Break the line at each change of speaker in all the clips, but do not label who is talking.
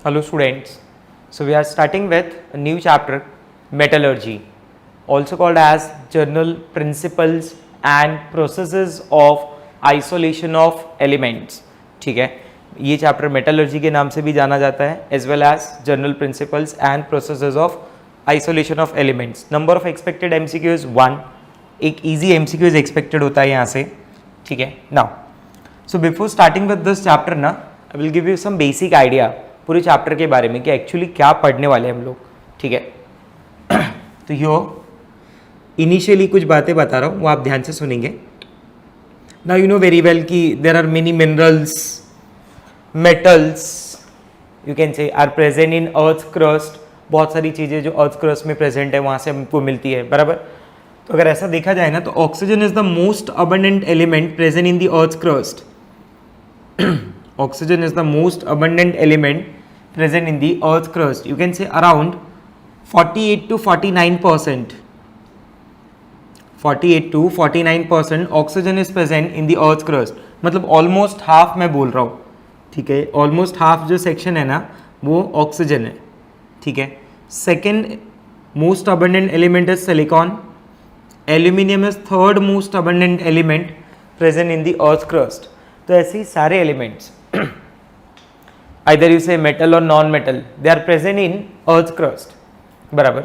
Hello students. So we are starting with a new chapter, metallurgy, also called as general principles and processes of isolation of elements. ठीक है, ये chapter metallurgy के नाम से भी जाना जाता है, as well as general principles and processes of isolation of elements. Number of expected MCQs 1. एक इजी एमसीक्यूज एक्सपेक्टेड होता है यहाँ से. ठीक है, now so before starting with this chapter ना, I will give you some basic idea पूरे chapter के बारे में कि एक्चुअली क्या पढ़ने वाले हैं हम लोग. ठीक है, तो यो इनिशियली कुछ बातें बता रहा हूँ, वो आप ध्यान से सुनेंगे. Now you know very well कि there are many minerals, metals you can say are present in earth crust. बहुत सारी चीज़ें जो अर्थ क्रस्ट में प्रेजेंट है वहाँ से हमको मिलती है, बराबर. तो अगर ऐसा देखा जाए ना, तो oxygen is the most abundant element present in the earth crust. Oxygen is the most abundant element present in the earth crust. You can say around 48 to 49%. 48 to 49% oxygen is present in the earth crust. मतलब almost half मैं बोल रहा हूँ. ठीक है, almost half जो section है ना, वो oxygen है. ठीक है. Second most abundant element is silicon. Aluminium is third most abundant element present in the earth crust. तो ऐसे ही सारे elements either you say metal or non-metal, they are present in earth crust. बराबर.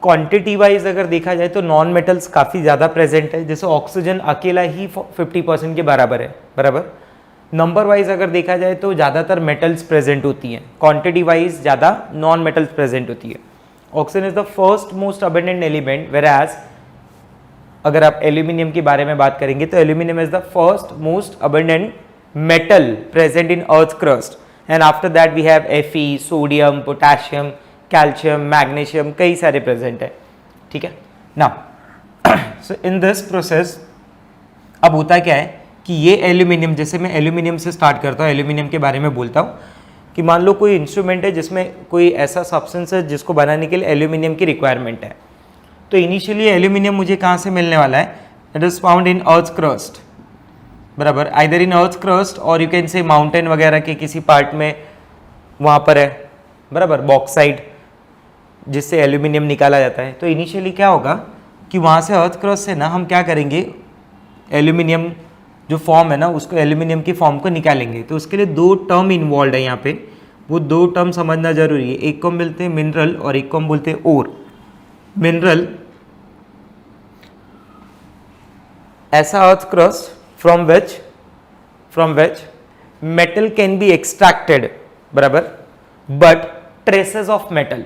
Quantity wise अगर देखा जाए तो non metals काफ़ी ज़्यादा प्रेजेंट है, जैसे ऑक्सीजन अकेला ही 50% के बराबर है, बराबर. नंबर वाइज अगर देखा जाए तो ज़्यादातर मेटल्स प्रेजेंट होती हैं, क्वांटिटी वाइज ज़्यादा नॉन मेटल्स प्रेजेंट होती है. Oxygen is the first most abundant element, where as अगर आप एल्यूमिनियम के बारे में बात करेंगे तो aluminium is the first most abundant metal present in earth crust, and after that we have Fe, sodium, potassium, calcium, magnesium, कई सारे present है. ठीक है, now so in this process अब होता क्या है कि ये एल्यूमिनियम, जैसे मैं एल्यूमिनियम से स्टार्ट करता हूँ, एल्यूमिनियम के बारे में बोलता हूँ कि मान लो कोई इंस्ट्रूमेंट है जिसमें कोई ऐसा सब्सटेंस है जिसको बनाने के लिए एल्यूमिनियम की रिक्वायरमेंट है. तो इनिशियली एल्यूमिनियम मुझे कहाँ से मिलने वाला है? It is found in earth crust, बराबर. आइदर इन अर्थ क्रस्ट और यू कैन से माउंटेन वगैरह के किसी पार्ट में वहाँ पर है, बराबर, बॉक्साइट, जिससे एल्यूमिनियम निकाला जाता है. तो इनिशियली क्या होगा कि वहाँ से अर्थ क्रस्ट से ना हम क्या करेंगे, एल्यूमिनियम जो फॉर्म है ना, उसको एल्यूमिनियम की फॉर्म को निकालेंगे. तो उसके लिए दो टर्म इन्वॉल्व है यहाँ पे, वो दो टर्म समझना जरूरी है. एक को हम बोलते हैं मिनरल और एक को हम बोलते हैं ओर. मिनरल ऐसा earth crust from which metal can be extracted, बराबर, but traces of metal.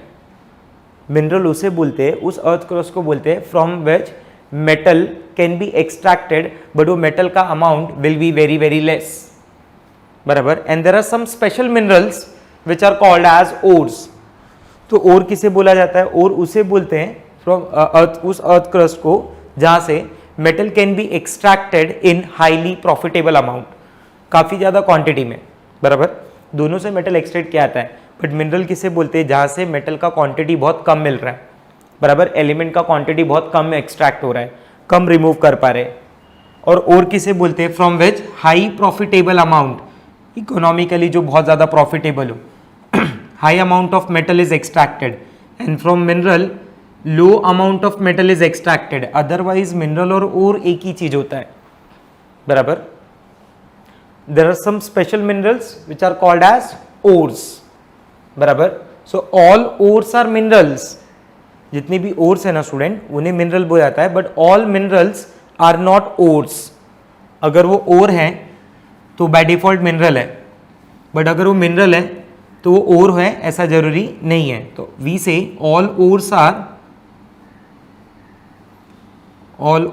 Mineral उसे बोलते हैं, उस अर्थ क्रस्ट को बोलते हैं from which metal can be extracted, but वो metal का amount will be very very less, बराबर. and there are some special minerals which are called as ores. तो ओर किसे बोला जाता है? ओर उसे बोलते हैं from उस अर्थ क्रस्ट को जहाँ से metal can be extracted in highly profitable amount, काफ़ी ज़्यादा क्वांटिटी में, बराबर. दोनों से मेटल एक्सट्रैक्ट किया जाता है, बट मिनरल किसे बोलते हैं? जहाँ से मेटल का क्वांटिटी बहुत कम मिल रहा है, बराबर, एलिमेंट का क्वांटिटी बहुत कम एक्सट्रैक्ट हो रहा है, कम रिमूव कर पा रहे हैं. और किसे बोलते हैं? From which high profitable amount, economically जो बहुत ज़्यादा प्रॉफिटेबल हो, high amount of metal is extracted. And from mineral low amount of metal is extracted. Otherwise mineral और ओर एक ही चीज होता है, बराबर. There are some special minerals which are called as ores, बराबर. So all ores are minerals. जितनी भी ओर्स है ना स्टूडेंट, उन्हें मिनरल बोला जाता है, but all minerals are not ores. अगर वो ओर है तो बाय डिफॉल्ट मिनरल है, बट अगर वो मिनरल है तो वो ओर है ऐसा जरूरी नहीं है. तो वी से all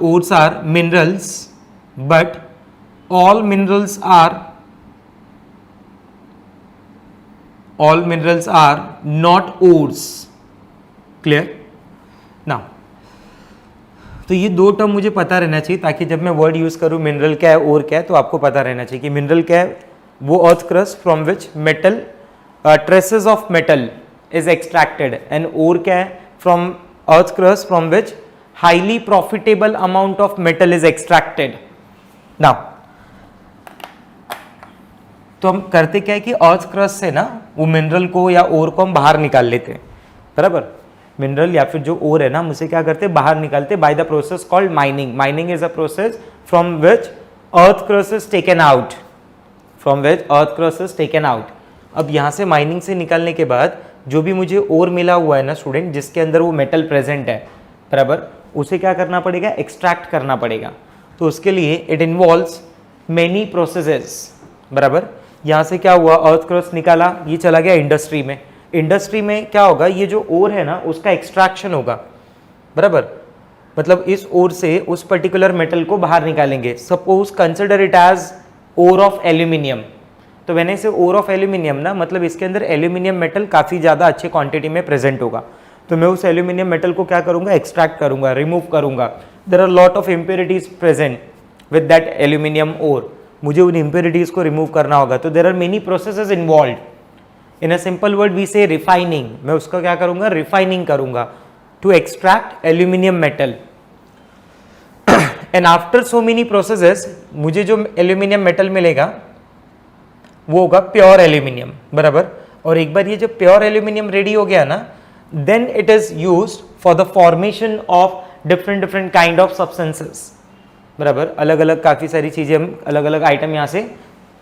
ores are minerals, but all minerals are not ores. Clear? Now, तो ये दो टर्म मुझे पता रहना चाहिए ताकि जब मैं वर्ड यूज करूँ मिनरल क्या है, ओर क्या है, तो आपको पता रहना चाहिए कि मिनरल क्या है, वो earth crust from which metal traces of metal is extracted. And ore क्या है? From earth crust from which highly profitable amount of metal is extracted. Now, तो हम करते क्या है कि अर्थ क्रस्ट से ना वो मिनरल को या ओर को हम बाहर निकाल लेते हैं, बराबर। मिनरल या फिर जो ओर है ना हम उसे क्या करते हैं, बाहर निकालते by the process called mining. Mining is a process from which earth crust is taken out, from which earth crust is taken out. अब यहाँ से माइनिंग से निकालने के बाद जो भी मुझे ओर मिला हुआ है ना स्टूडेंट, जिसके अंदर वो मेटल प्रेजेंट है, बराबर, उसे क्या करना पड़ेगा, एक्सट्रैक्ट करना पड़ेगा। तो उसके लिए इट इन्वॉल्व्स मेनी प्रोसेसेस, बराबर। यहाँ से क्या हुआ, अर्थ क्रस्ट निकाला, ये चला गया इंडस्ट्री में। इंडस्ट्री में क्या होगा, ये जो ओर है ना उसका एक्सट्रैक्शन होगा, बराबर। मतलब इस ओर से उस पर्टिकुलर मेटल को बाहर निकालेंगे। Suppose consider it as ore of aluminium. तो मैंने से ओर ऑफ एल्यूमिनियम ना, मतलब इसके अंदर एल्यूमिनियम मेटल काफ़ी ज़्यादा अच्छे क्वांटिटी में प्रेजेंट होगा। तो मैं उस एल्यूमिनियम मेटल को क्या करूँगा, एक्सट्रैक्ट करूँगा, रिमूव करूँगा। There are lot of impurities present with that aluminium ore, मुझे उन इम्प्योरिटीज को रिमूव करना होगा। तो there are many processes involve. In a simple word we say refining. मैं उसका क्या करूँगा, रिफाइनिंग करूँगा to extract aluminium metal. And after so many processes मुझे जो एल्यूमिनियम मेटल मिलेगा वो होगा प्योर एल्यूमिनियम, बराबर। और एक बार ये जो प्योर एल्यूमिनियम रेडी हो गया ना, then it is used for the formation of different kind of substances, बराबर। अलग अलग काफ़ी सारी चीज़ें हम अलग अलग आइटम यहाँ से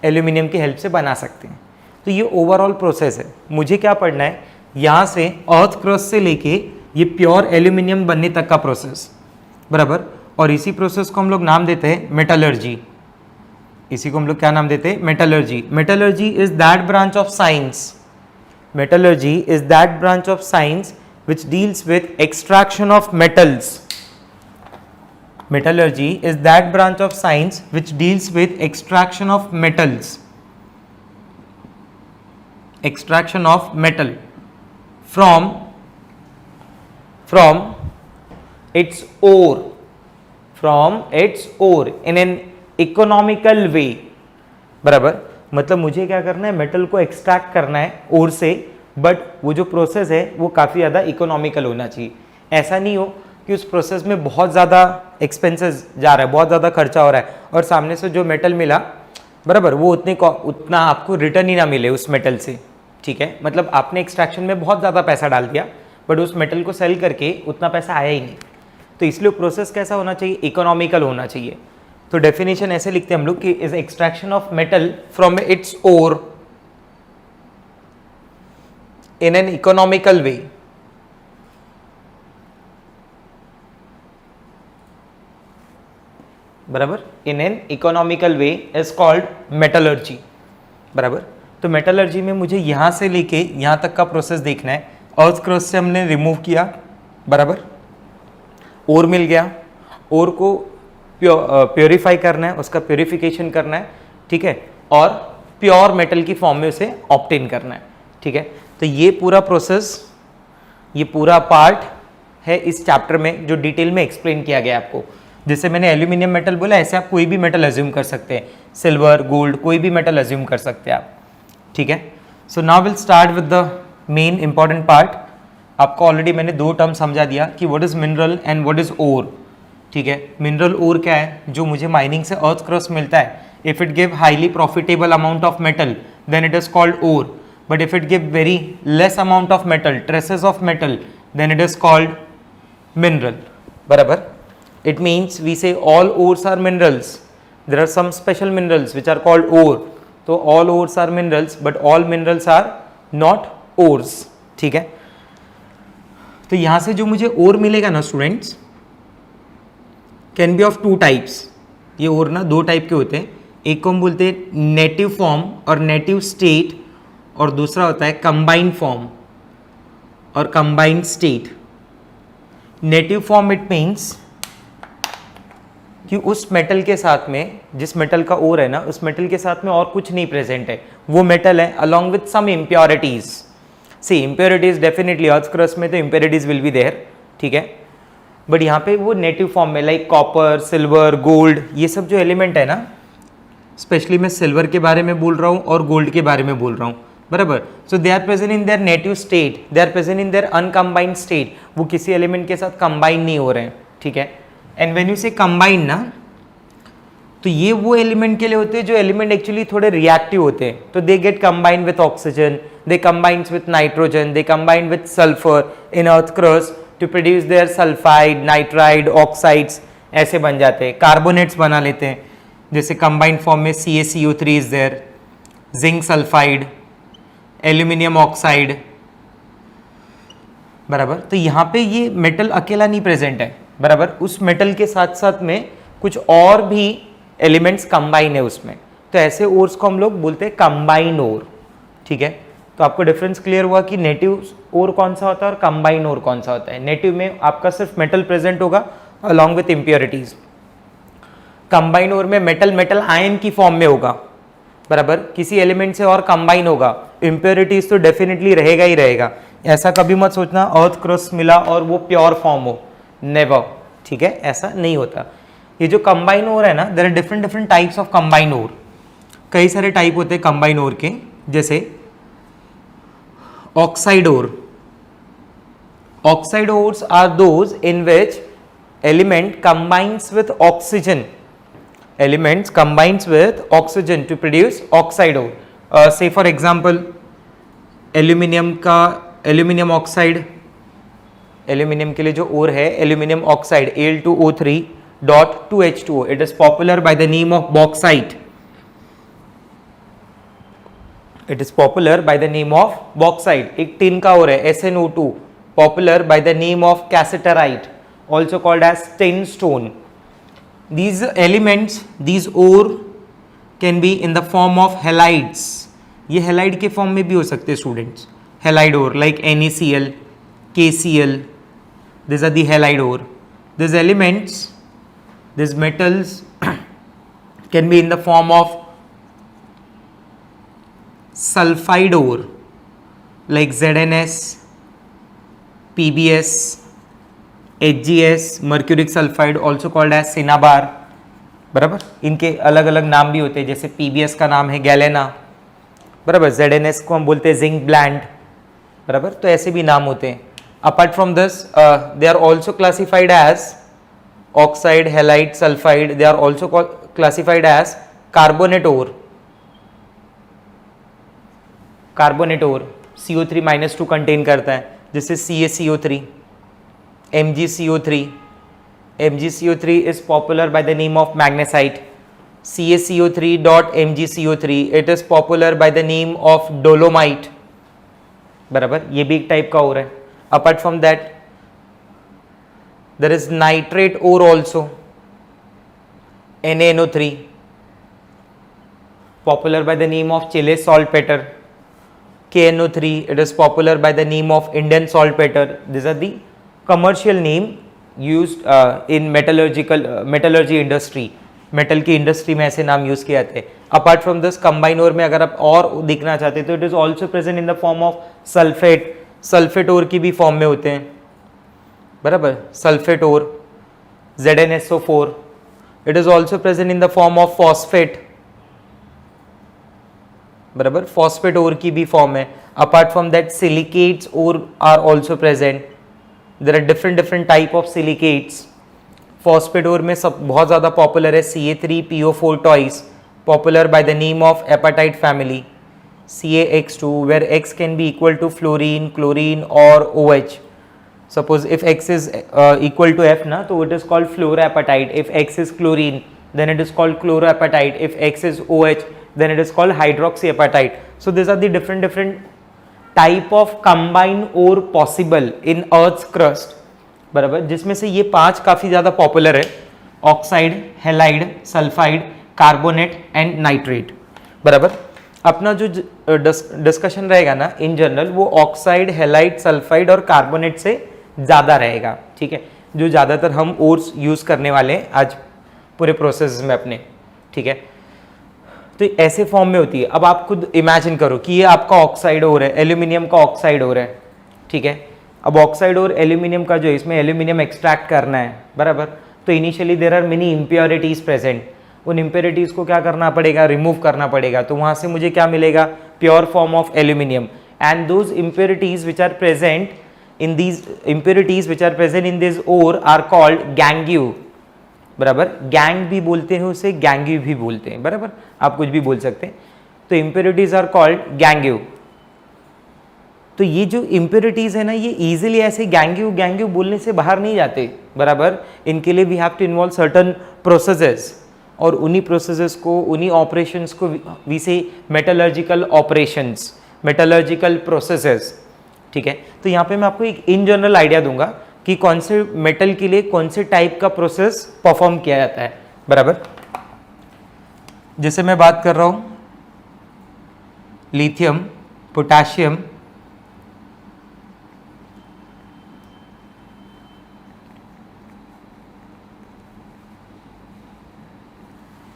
एल्यूमिनियम की हेल्प से बना सकते हैं। तो ये ओवरऑल प्रोसेस है। मुझे क्या पढ़ना है, यहाँ से अर्थ क्रस्ट से लेके ये प्योर एल्यूमिनियम बनने तक का प्रोसेस, बराबर। और इसी प्रोसेस को हम लोग नाम देते हैं मेटलर्जी। इसी को हम लोग क्या नाम देते हैं, metallurgy. Metallurgy is that branch of science, metallurgy is that branch of science which deals with extraction of metals. Metallurgy is that branch of science which deals with extraction of metals, extraction of metal from its ore, from its ore in an economical way, बराबर। मतलब मुझे क्या करना है, metal को extract करना है ओर से, बट वो जो प्रोसेस है वो काफ़ी ज़्यादा इकोनॉमिकल होना चाहिए। ऐसा नहीं हो कि उस प्रोसेस में बहुत ज़्यादा एक्सपेंसेस जा रहा है, बहुत ज़्यादा खर्चा हो रहा है और सामने से जो मेटल मिला, बराबर, वो उतना आपको रिटर्न ही ना मिले उस मेटल से, ठीक है। मतलब आपने एक्सट्रैक्शन में बहुत ज़्यादा पैसा डाल दिया बट उस मेटल को सेल करके उतना पैसा आया ही नहीं। तो इसलिए प्रोसेस कैसा होना चाहिए, इकोनॉमिकल होना चाहिए। तो डेफिनेशन ऐसे लिखते हैं हम लोग कि is extraction of metal from its ore in an economical way, बराबर, in an economical way is called metallurgy, बराबर। तो मेटलर्जी में मुझे यहां से लेके यहां तक का प्रोसेस देखना है। अर्थ क्रस्ट से हमने रिमूव किया, बराबर, ओर मिल गया, ओर को प्योरीफाई करना है, उसका प्योरीफिकेशन करना है, ठीक है, और प्योर मेटल की फॉर्म में उसे ऑब्टेन करना है, ठीक है। तो ये पूरा प्रोसेस, ये पूरा पार्ट है इस चैप्टर में जो डिटेल में एक्सप्लेन किया गया आपको। जैसे मैंने एल्यूमिनियम मेटल बोला, ऐसे आप कोई भी मेटल अज्यूम कर सकते हैं, सिल्वर, गोल्ड, कोई भी मेटल अज्यूम कर सकते हैं आप, ठीक है। So now will start with the main important part. आपको ऑलरेडी मैंने दो टर्म समझा दिया कि what is mineral and what is ore, ठीक है। मिनरल ओर क्या है, जो मुझे माइनिंग से अर्थ क्रस्ट मिलता है। If it give highly profitable amount of metal then it is called ore, but if it give very less amount of metal, traces of metal, then it is called mineral, barabar. It means we say all ores are minerals. There are some special minerals which are called ore. So all ores are minerals but all minerals are not ores, ठीक है। तो यहाँ से जो मुझे ore मिलेगा ना students, can be of two types. ये ore ना दो टाइप के होते हैं, एक को हम बोलते हैं नेटिव फॉर्म और नेटिव स्टेट, और दूसरा होता है कंबाइंड फॉर्म और combined state. Native form it means कि उस मेटल के साथ में, जिस मेटल का ओर है ना, उस मेटल के साथ में और कुछ नहीं प्रेजेंट है, वो मेटल है along with some impurities. See impurities definitely earth crust में तो इम्प्योरिटीज विल बी देयर, ठीक है, बट यहाँ पे वो नेटिव फॉर्म में लाइक कॉपर, सिल्वर, गोल्ड, ये सब जो एलिमेंट है ना, स्पेशली मैं सिल्वर के बारे में बोल रहा हूँ और गोल्ड के बारे में बोल रहा हूँ, बराबर। So they are present in their native state, they are present in their uncombined state, वो किसी एलिमेंट के साथ कंबाइन नहीं हो रहे हैं, ठीक है। एंड व्हेन यू से कंबाइन ना, तो ये वो एलिमेंट के लिए होते हैं जो एलिमेंट एक्चुअली थोड़े रिएक्टिव होते हैं, तो they get combined with oxygen, they combines with nitrogen, they combined with sulphur in earth crust to produce their sulphide, nitride, oxides, ऐसे बन जाते हैं, कार्बोनेट्स बना लेते हैं, जैसे कंबाइंड फॉर्म में CaCO3 is there, zinc sulphide, aluminium oxide, बराबर। तो यहाँ पे ये मेटल अकेला नहीं प्रेजेंट है, बराबर, उस मेटल के साथ साथ में कुछ और भी एलिमेंट्स कंबाइन है उसमें, तो ऐसे ओर्स को हम लोग बोलते हैं कंबाइन ओर, ठीक है। तो आपको डिफरेंस क्लियर हुआ कि नेटिव ओर कौन सा होता है और कंबाइन ओर कौन सा होता है। नेटिव में आपका सिर्फ मेटल प्रेजेंट होगा along with impurities, combine ore में मेटल मेटल आयन की फॉर्म में होगा, बराबर, किसी एलिमेंट से और कंबाइन होगा, इम्प्योरिटीज तो डेफिनेटली रहेगा ही रहेगा। ऐसा कभी मत सोचना अर्थ क्रस्ट मिला और वो प्योर फॉर्म हो, नेवर, ठीक है, ऐसा नहीं होता। ये जो कंबाइन ओर है ना, there are different different types of combined ore, कई सारे टाइप होते हैं कंबाइन ओर के, जैसे oxide ore. Oxide ores are those in which element combines with oxygen, elements combines with oxygen to produce oxide ore, say for example aluminium का aluminium oxide, aluminium के लिए जो ओर है aluminium oxide Al2O3.2H2O, it is popular by the name of bauxite, it is popular by the name of bauxite। एक tin का ओर है SnO2, popular by the name of cassiterite, also called as tin stone। These elements, these ore can be in the form of halides, ये halide के form में भी हो सकते हैं students, halide ore like NaCl, KCl, these are the halide ore। These elements, these metals can be in the form of sulfide ore like ZnS, PbS, HgS, mercuric sulphide, also called as cinnabar, बराबर, इनके अलग अलग नाम भी होते हैं, जैसे PbS का नाम है गैलेना, बराबर, ZnS को हम बोलते हैं जिंक ब्लैंड, बराबर, तो ऐसे भी नाम होते हैं। Apart from this they are also classified as oxide, halide, sulphide, they are also classified as carbonate ore. Carbonate ore CO3-2 contain करता है, जैसे CaCO3, MgCO3, MgCO3 is popular by the name of magnesite, CaCO3.MgCO3, it is popular by the name of dolomite, बराबर, ये भी एक type का और है। Apart from that there is nitrate ore also, NaNO3, popular by the name of Chile saltpeter, KNO3, it is popular by the name of Indian saltpeter। These are the commercial name used in metallurgy industry, metal की industry में ऐसे नाम use किए जाते हैं। Apart from this combined ore में अगर आप और दिखना चाहते हैं तो it is also present in the form of sulphate, sulphate ore की भी फॉर्म में होते हैं, बराबर, sulphate ore ZnSO4, it is also present in the form of phosphate, बराबर, फॉस्फेट ओर की भी फॉर्म है। Apart from that silicates ore are also present, there are different different type of silicates. Phosphate ore में सब बहुत ज़्यादा popular है Ca3PO4 टॉइस, popular by the name of apatite family, CaX2, where X can be equal to fluorine, chlorine or OH। Suppose if X is equal to F ना, तो it is called fluoroapatite। If X is chlorine, then it is called chloroapatite। If X is OH, then it is called hydroxyapatite। So these are the different type of combined ore possible in Earth's crust, बराबर, जिसमें से ये 5 काफ़ी ज़्यादा popular है, oxide, halide, sulphide, carbonate and nitrate, बराबर। अपना जो डिस्कशन रहेगा ना इन जनरल, वो ऑक्साइड, हैलाइड, सल्फाइड और कार्बोनेट से ज़्यादा रहेगा, ठीक है, जो ज़्यादातर हम ओर्स यूज़ करने वाले हैं आज पूरे प्रोसेस में अपने, ठीक है। तो ऐसे फॉर्म में होती है। अब आप खुद इमेजिन करो कि ये आपका ऑक्साइड ओर है, एल्यूमिनियम का ऑक्साइड ओर है, ठीक है। अब ऑक्साइड और एल्यूमिनियम का जो है, इसमें एल्यूमिनियम एक्सट्रैक्ट करना है, बराबर, तो initially there are many impurities present, उन इम्प्योरिटीज को क्या करना पड़ेगा, रिमूव करना पड़ेगा, तो वहाँ से मुझे क्या मिलेगा, pure form of aluminium. And those impurities which are present in these impurities which are present in this ore are called gangue, बराबर। गैंग भी बोलते हैं उसे, गैंग्यू भी बोलते हैं, बराबर, आप कुछ भी बोल सकते हैं। तो इम्प्योरिटीज आर कॉल्ड गैंग्यू। तो ये जो इम्प्योरिटीज है ना, ये इजीली ऐसे गैंग्यू गैंग्यू बोलने से बाहर नहीं जाते, बराबर। इनके लिए we have to involve certain processes, और उन्हीं प्रोसेसेस को, उन्हीं ऑपरेशंस को वी से मेटलर्जिकल ऑपरेशंस, मेटलर्जिकल प्रोसेसेस, ठीक है। तो यहाँ पे मैं आपको एक इन जनरल आइडिया दूंगा कि कौन से मेटल के लिए कौन से टाइप का प्रोसेस परफॉर्म किया जाता है, बराबर। जैसे मैं बात कर रहा हूं lithium, potassium,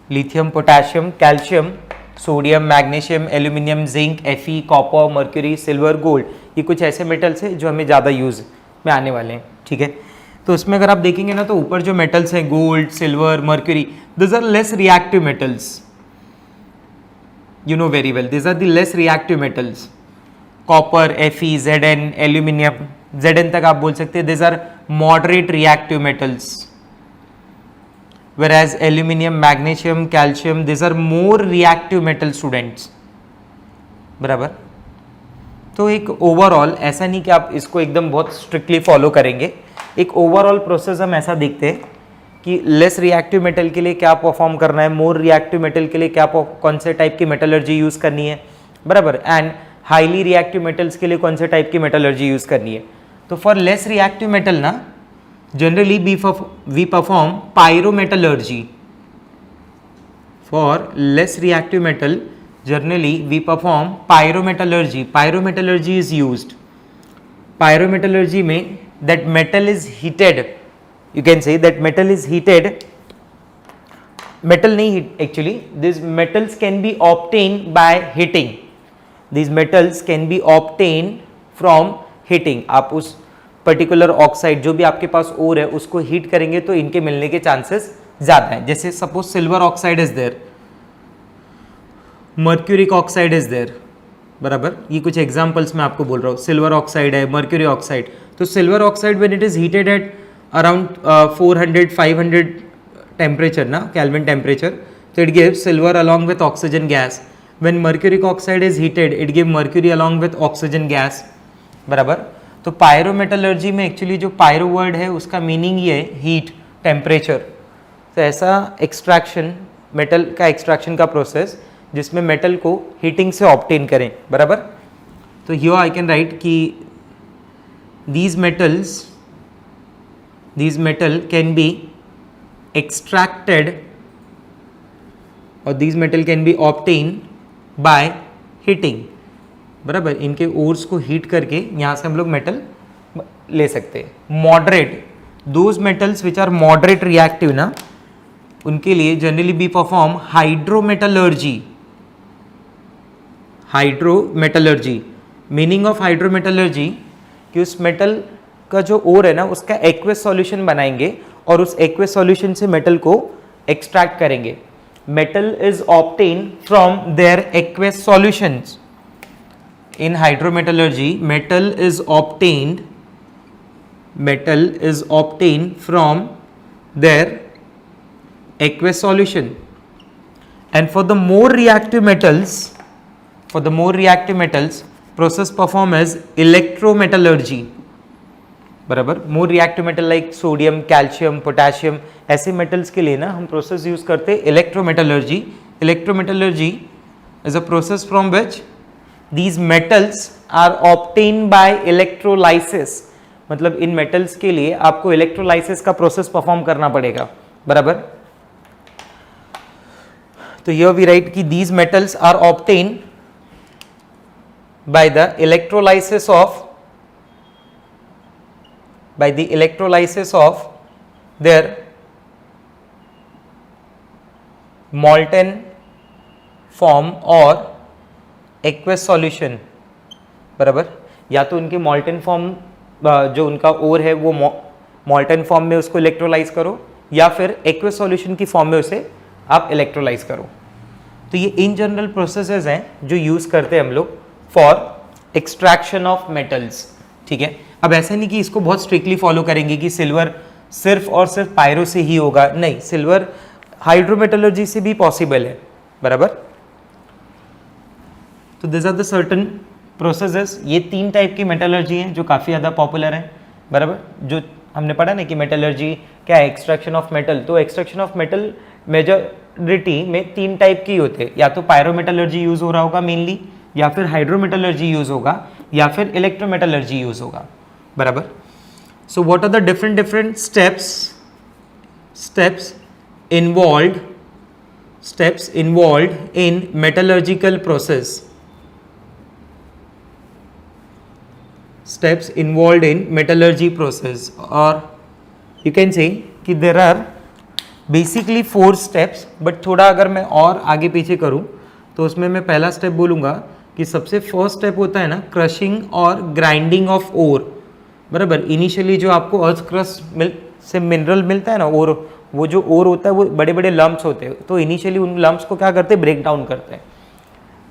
lithium, potassium, calcium, sodium, magnesium, aluminium, zinc, Fe, copper, mercury, silver, gold, ये कुछ ऐसे मेटल्स हैं जो हमें ज़्यादा यूज में आने वाले हैं, ठीक है। तो इसमें अगर आप देखेंगे ना, तो ऊपर जो मेटल्स हैं, gold, silver, mercury, this are less reactive metals, you know very well, these are the less reactive metals. Copper, Fe, Zn, aluminium, Zn तक आप बोल सकते हैं, these are moderate reactive metals. Whereas aluminium, magnesium, calcium, these are more reactive metal students, बराबर। तो एक overall ऐसा नहीं कि आप इसको एकदम बहुत स्ट्रिक्टली फॉलो करेंगे, एक ओवरऑल प्रोसेस हम ऐसा देखते हैं कि लेस रिएक्टिव मेटल के लिए क्या परफॉर्म करना है, मोर रिएक्टिव मेटल के लिए क्या, कौन से टाइप की मेटलर्जी यूज करनी है, बराबर, एंड हाईली रिएक्टिव मेटल्स के लिए कौन से टाइप की मेटलर्जी यूज करनी है। तो फॉर लेस रिएक्टिव मेटल ना, generally we perform pyrometallurgy. For less reactive metal generally we perform pyrometallurgy. Pyrometallurgy is used. Pyrometallurgy में that metal is heated, you can say that metal is heated, metal nahi heat actually, these metals can be obtained by heating, these metals can be obtained from heating। आप उस particular oxide जो भी आपके पास ओर है उसको heat करेंगे तो इनके मिलने के चांसेस ज़्यादा हैं। जैसे suppose silver oxide is there, mercuric oxide is there, बराबर। ये कुछ एग्जांपल्स मैं आपको बोल रहा हूँ, सिल्वर ऑक्साइड है, मर्क्यूरी ऑक्साइड। तो silver oxide when it is heated at around 400-500 temperature ना, केल्विन टेम्परेचर, तो it gives silver along with oxygen gas. When mercuric oxide is heated it give mercury along with oxygen gas, बराबर। तो pyrometallurgy में actually जो pyro word है उसका meaning ये है हीट, टेम्परेचर। तो ऐसा एक्सट्रैक्शन, मेटल का एक्सट्रैक्शन का प्रोसेस जिसमें मेटल को हीटिंग से ऑब्टेन करें, बराबर। तो हियर आई कैन राइट कि these metal can be extracted और these metal can be obtained by heating, बराबर। इनके ओर्स को हीट करके यहाँ से हम लोग मेटल ले सकते हैं। Moderate, those metals which are moderate reactive ना, उनके लिए generally we perform hydrometallurgy. Hydrometallurgy, meaning of hydrometallurgy कि उस मेटल का जो ओर है ना उसका एक्वेस सॉल्यूशन बनाएंगे और उस एक्वेस सॉल्यूशन से मेटल को एक्सट्रैक्ट करेंगे। Metal is obtain from their aqueous solutions. In hydrometallurgy metal is obtained from their aqueous solution, and for the more reactive metals process performed as electrometallurgy, बराबर। More reactive metal like sodium, calcium, potassium, ऐसे metals के लिए ना हम process use करते हैं electrometallurgy. Electrometallurgy is a process from which these metals are obtain by electrolysis. मतलब इन मेटल्स के लिए आपको इलेक्ट्रोलाइसिस का प्रोसेस परफॉर्म करना पड़ेगा, बराबर। तो here we write कि these metals are obtained by the electrolysis of their molten form or aqueous solution, बराबर। या तो उनके molten form जो उनका ओर है वो molten form में उसको इलेक्ट्रोलाइज करो, या फिर aqueous solution की फॉर्म में उसे आप इलेक्ट्रोलाइज करो। तो ये इन जनरल प्रोसेसेस हैं जो यूज करते हैं हम लोग फॉर एक्सट्रैक्शन ऑफ मेटल्स, ठीक है। अब ऐसा नहीं कि इसको बहुत स्ट्रिक्टली फॉलो करेंगे कि सिल्वर सिर्फ और सिर्फ पायरो से ही होगा, नहीं, सिल्वर हाइड्रोमेटलर्जी से भी पॉसिबल है, बराबर। तो this are the certain processes. ये 3 टाइप की मेटलर्जी हैं जो काफ़ी ज़्यादा पॉपुलर है, बराबर। जो हमने पढ़ा ना कि मेटलर्जी क्या है, एक्सट्रैक्शन ऑफ मेटल। तो एक्सट्रैक्शन ऑफ मेटल मेजॉरिटी में 3 टाइप की होते हैं, या तो पायरोमेटलर्जी यूज हो रहा होगा मेनली, या फिर हाइड्रोमेटलर्जी यूज होगा, या फिर इलेक्ट्रोमेटलर्जी यूज होगा, बराबर। So what are the different steps involved in metallurgical process, steps involved in metallurgy process, or you can say कि there are basically 4 steps, but थोड़ा अगर मैं और आगे पीछे करूँ तो उसमें मैं पहला स्टेप बोलूँगा कि सबसे फर्स्ट स्टेप होता है ना क्रशिंग और ग्राइंडिंग ऑफ ओर, बराबर। इनिशियली जो आपको अर्थ क्रस्ट से मिनरल मिलता है ना, और वो जो ओर होता है वो बड़े बड़े लम्प्स होते हैं, तो इनिशियली उन लम्प्स को क्या करते हैं, ब्रेक डाउन करते हैं।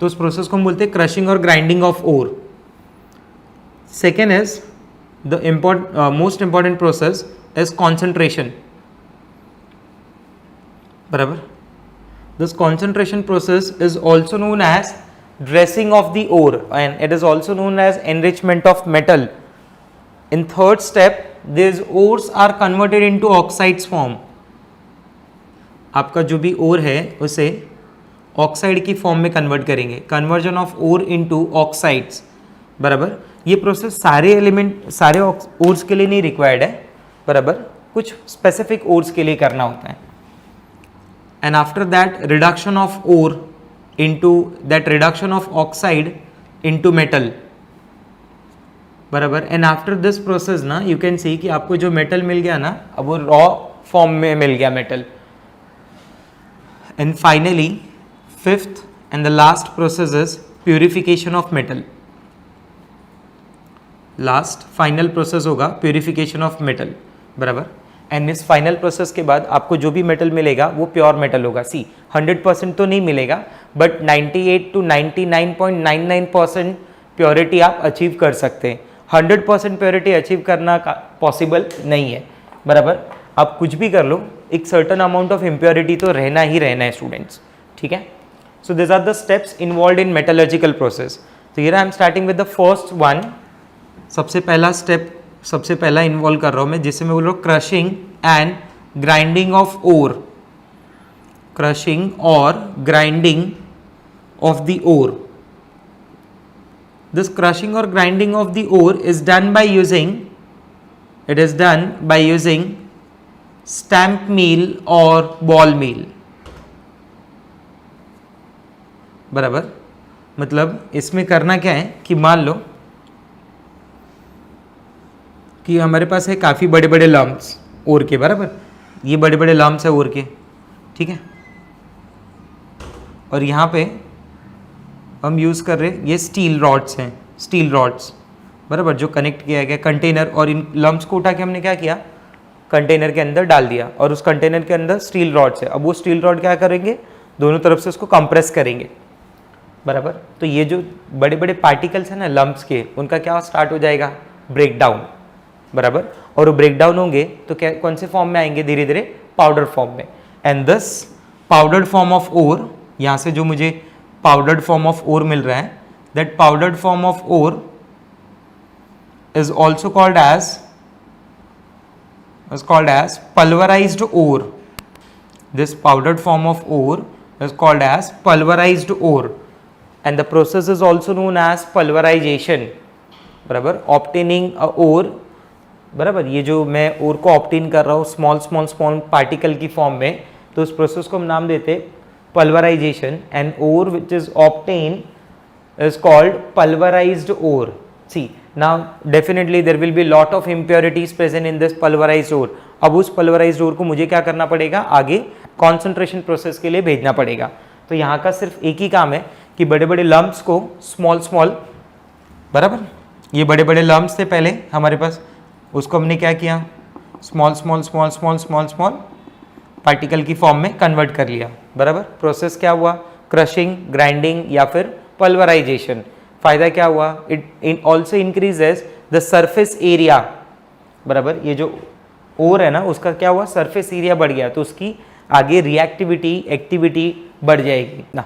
तो उस प्रोसेस को हम बोलते हैं क्रशिंग और grinding of ore. Second is the most important process is concentration, बराबर। This concentration process is also known as dressing of the ore and it is also known as enrichment of metal. In third step, these ores are converted into oxides form. आपका जो भी ओर है उसे oxide की form में convert करेंगे, conversion of ore into oxides, बराबर। ये प्रोसेस सारे एलिमेंट सारे ओर्स के लिए नहीं रिक्वायर्ड है, बराबर, कुछ स्पेसिफिक ओर्स के लिए करना होता है। And after that reduction of ore into that reduction of oxide into metal, बराबर। एंड आफ्टर दिस प्रोसेस ना यू कैन सी कि आपको जो मेटल मिल गया ना, अब वो रॉ फॉर्म में मिल गया metal. And finally fifth and the last process is purification of metal. Last final process होगा प्यूरिफिकेशन ऑफ मेटल, बराबर। एंड इस फाइनल प्रोसेस के बाद आपको जो भी मेटल मिलेगा वो प्योर मेटल होगा। सी 100% तो नहीं मिलेगा, बट 98 to 99.99% प्योरिटी आप अचीव कर सकते हैं। 100% प्योरिटी अचीव करना पॉसिबल नहीं है, बराबर। आप कुछ भी कर लो, एक सर्टन अमाउंट ऑफ इम्प्योरिटी तो रहना ही रहना है स्टूडेंट्स, ठीक है। So this are the steps involve in metallurgical process. तो here I am starting with the first one. सबसे पहला स्टेप सबसे पहला इन्वॉल्व कर रहा हूँ मैं, जिससे मैं बोल रहा हूँ crushing and grinding of ore, crushing और grinding of the ore. This crushing or grinding of the ore is done by using stamp mill or ball mill, बराबर। मतलब इसमें करना क्या है कि मान लो कि हमारे पास है काफ़ी बड़े बड़े लम्प्स ओर के, बराबर। ये बड़े बड़े लम्प्स है ओर के, ठीक है। और यहाँ पे हम यूज़ कर रहे हैं, ये स्टील रॉड्स हैं, स्टील रॉड्स, बराबर, जो कनेक्ट किया गया कंटेनर। और इन लम्प्स को उठा के हमने क्या किया, कंटेनर के अंदर डाल दिया, और उस कंटेनर के अंदर स्टील रॉड्स है। अब वो स्टील रॉड क्या करेंगे, दोनों तरफ से उसको कंप्रेस करेंगे, बराबर। तो ये जो बड़े बड़े पार्टिकल्स हैं ना लम्प्स के, उनका क्या स्टार्ट हो जाएगा, ब्रेक डाउन, बराबर। और वो ब्रेक डाउन होंगे तो क्या कौन से फॉर्म में आएंगे, धीरे धीरे पाउडर फॉर्म में। And this powdered form of ore, यहाँ से जो मुझे powdered form of ore मिल रहा है, that powdered form of ore is also called as pulverized ore. This powdered form of ore is called as pulverized ore, and the process is also known as pulverization, बराबर। obtaining a ore, बराबर। ये जो मैं ore को obtain कर रहा हूँ small particle की फॉर्म में, तो उस प्रोसेस को हम नाम देते हैं pulverization, and ore which is obtained is called pulverized ore. See, now definitely there will be lot of impurities present in this pulverized ore. अब उस pulverized ore को मुझे क्या करना पड़ेगा, आगे concentration process के लिए भेजना पड़ेगा। तो यहाँ का सिर्फ एक ही काम है कि बड़े बड़े lumps को स्मॉल, बराबर, ये बड़े बड़े lumps थे पहले हमारे पास, उसको हमने क्या किया, स्मॉल पार्टिकल की फॉर्म में कन्वर्ट कर लिया, बराबर। प्रोसेस क्या हुआ, क्रशिंग, ग्राइंडिंग या फिर पल्वराइजेशन। फायदा क्या हुआ, it also increases the surface area, बराबर। ये जो ओर है ना उसका क्या हुआ, सरफेस एरिया बढ़ गया, तो उसकी आगे रिएक्टिविटी एक्टिविटी बढ़ जाएगी ना.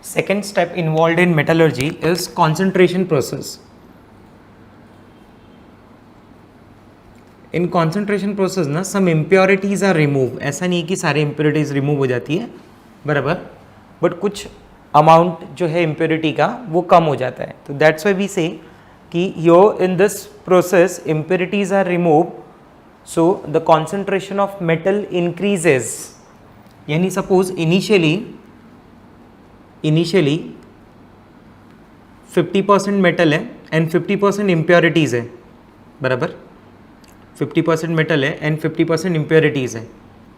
Second step involve in metallurgy is concentration process. In concentration process ना सम इम्प्योरिटीज आर रिमूव. ऐसा नहीं है कि सारे इम्प्योरिटीज रिमूव हो जाती है बराबर, बट कुछ अमाउंट जो है इम्प्योरिटी का वो कम हो जाता है. तो दैट्स व्हाई वी से कि here in this process impurities are remove, so the concentration of metal increases. यानी सपोज इनिशियली 50% मेटल है एंड 50% इम्प्योरिटीज है बराबर. 50% मेटल है एंड 50% इम्प्योरिटीज है.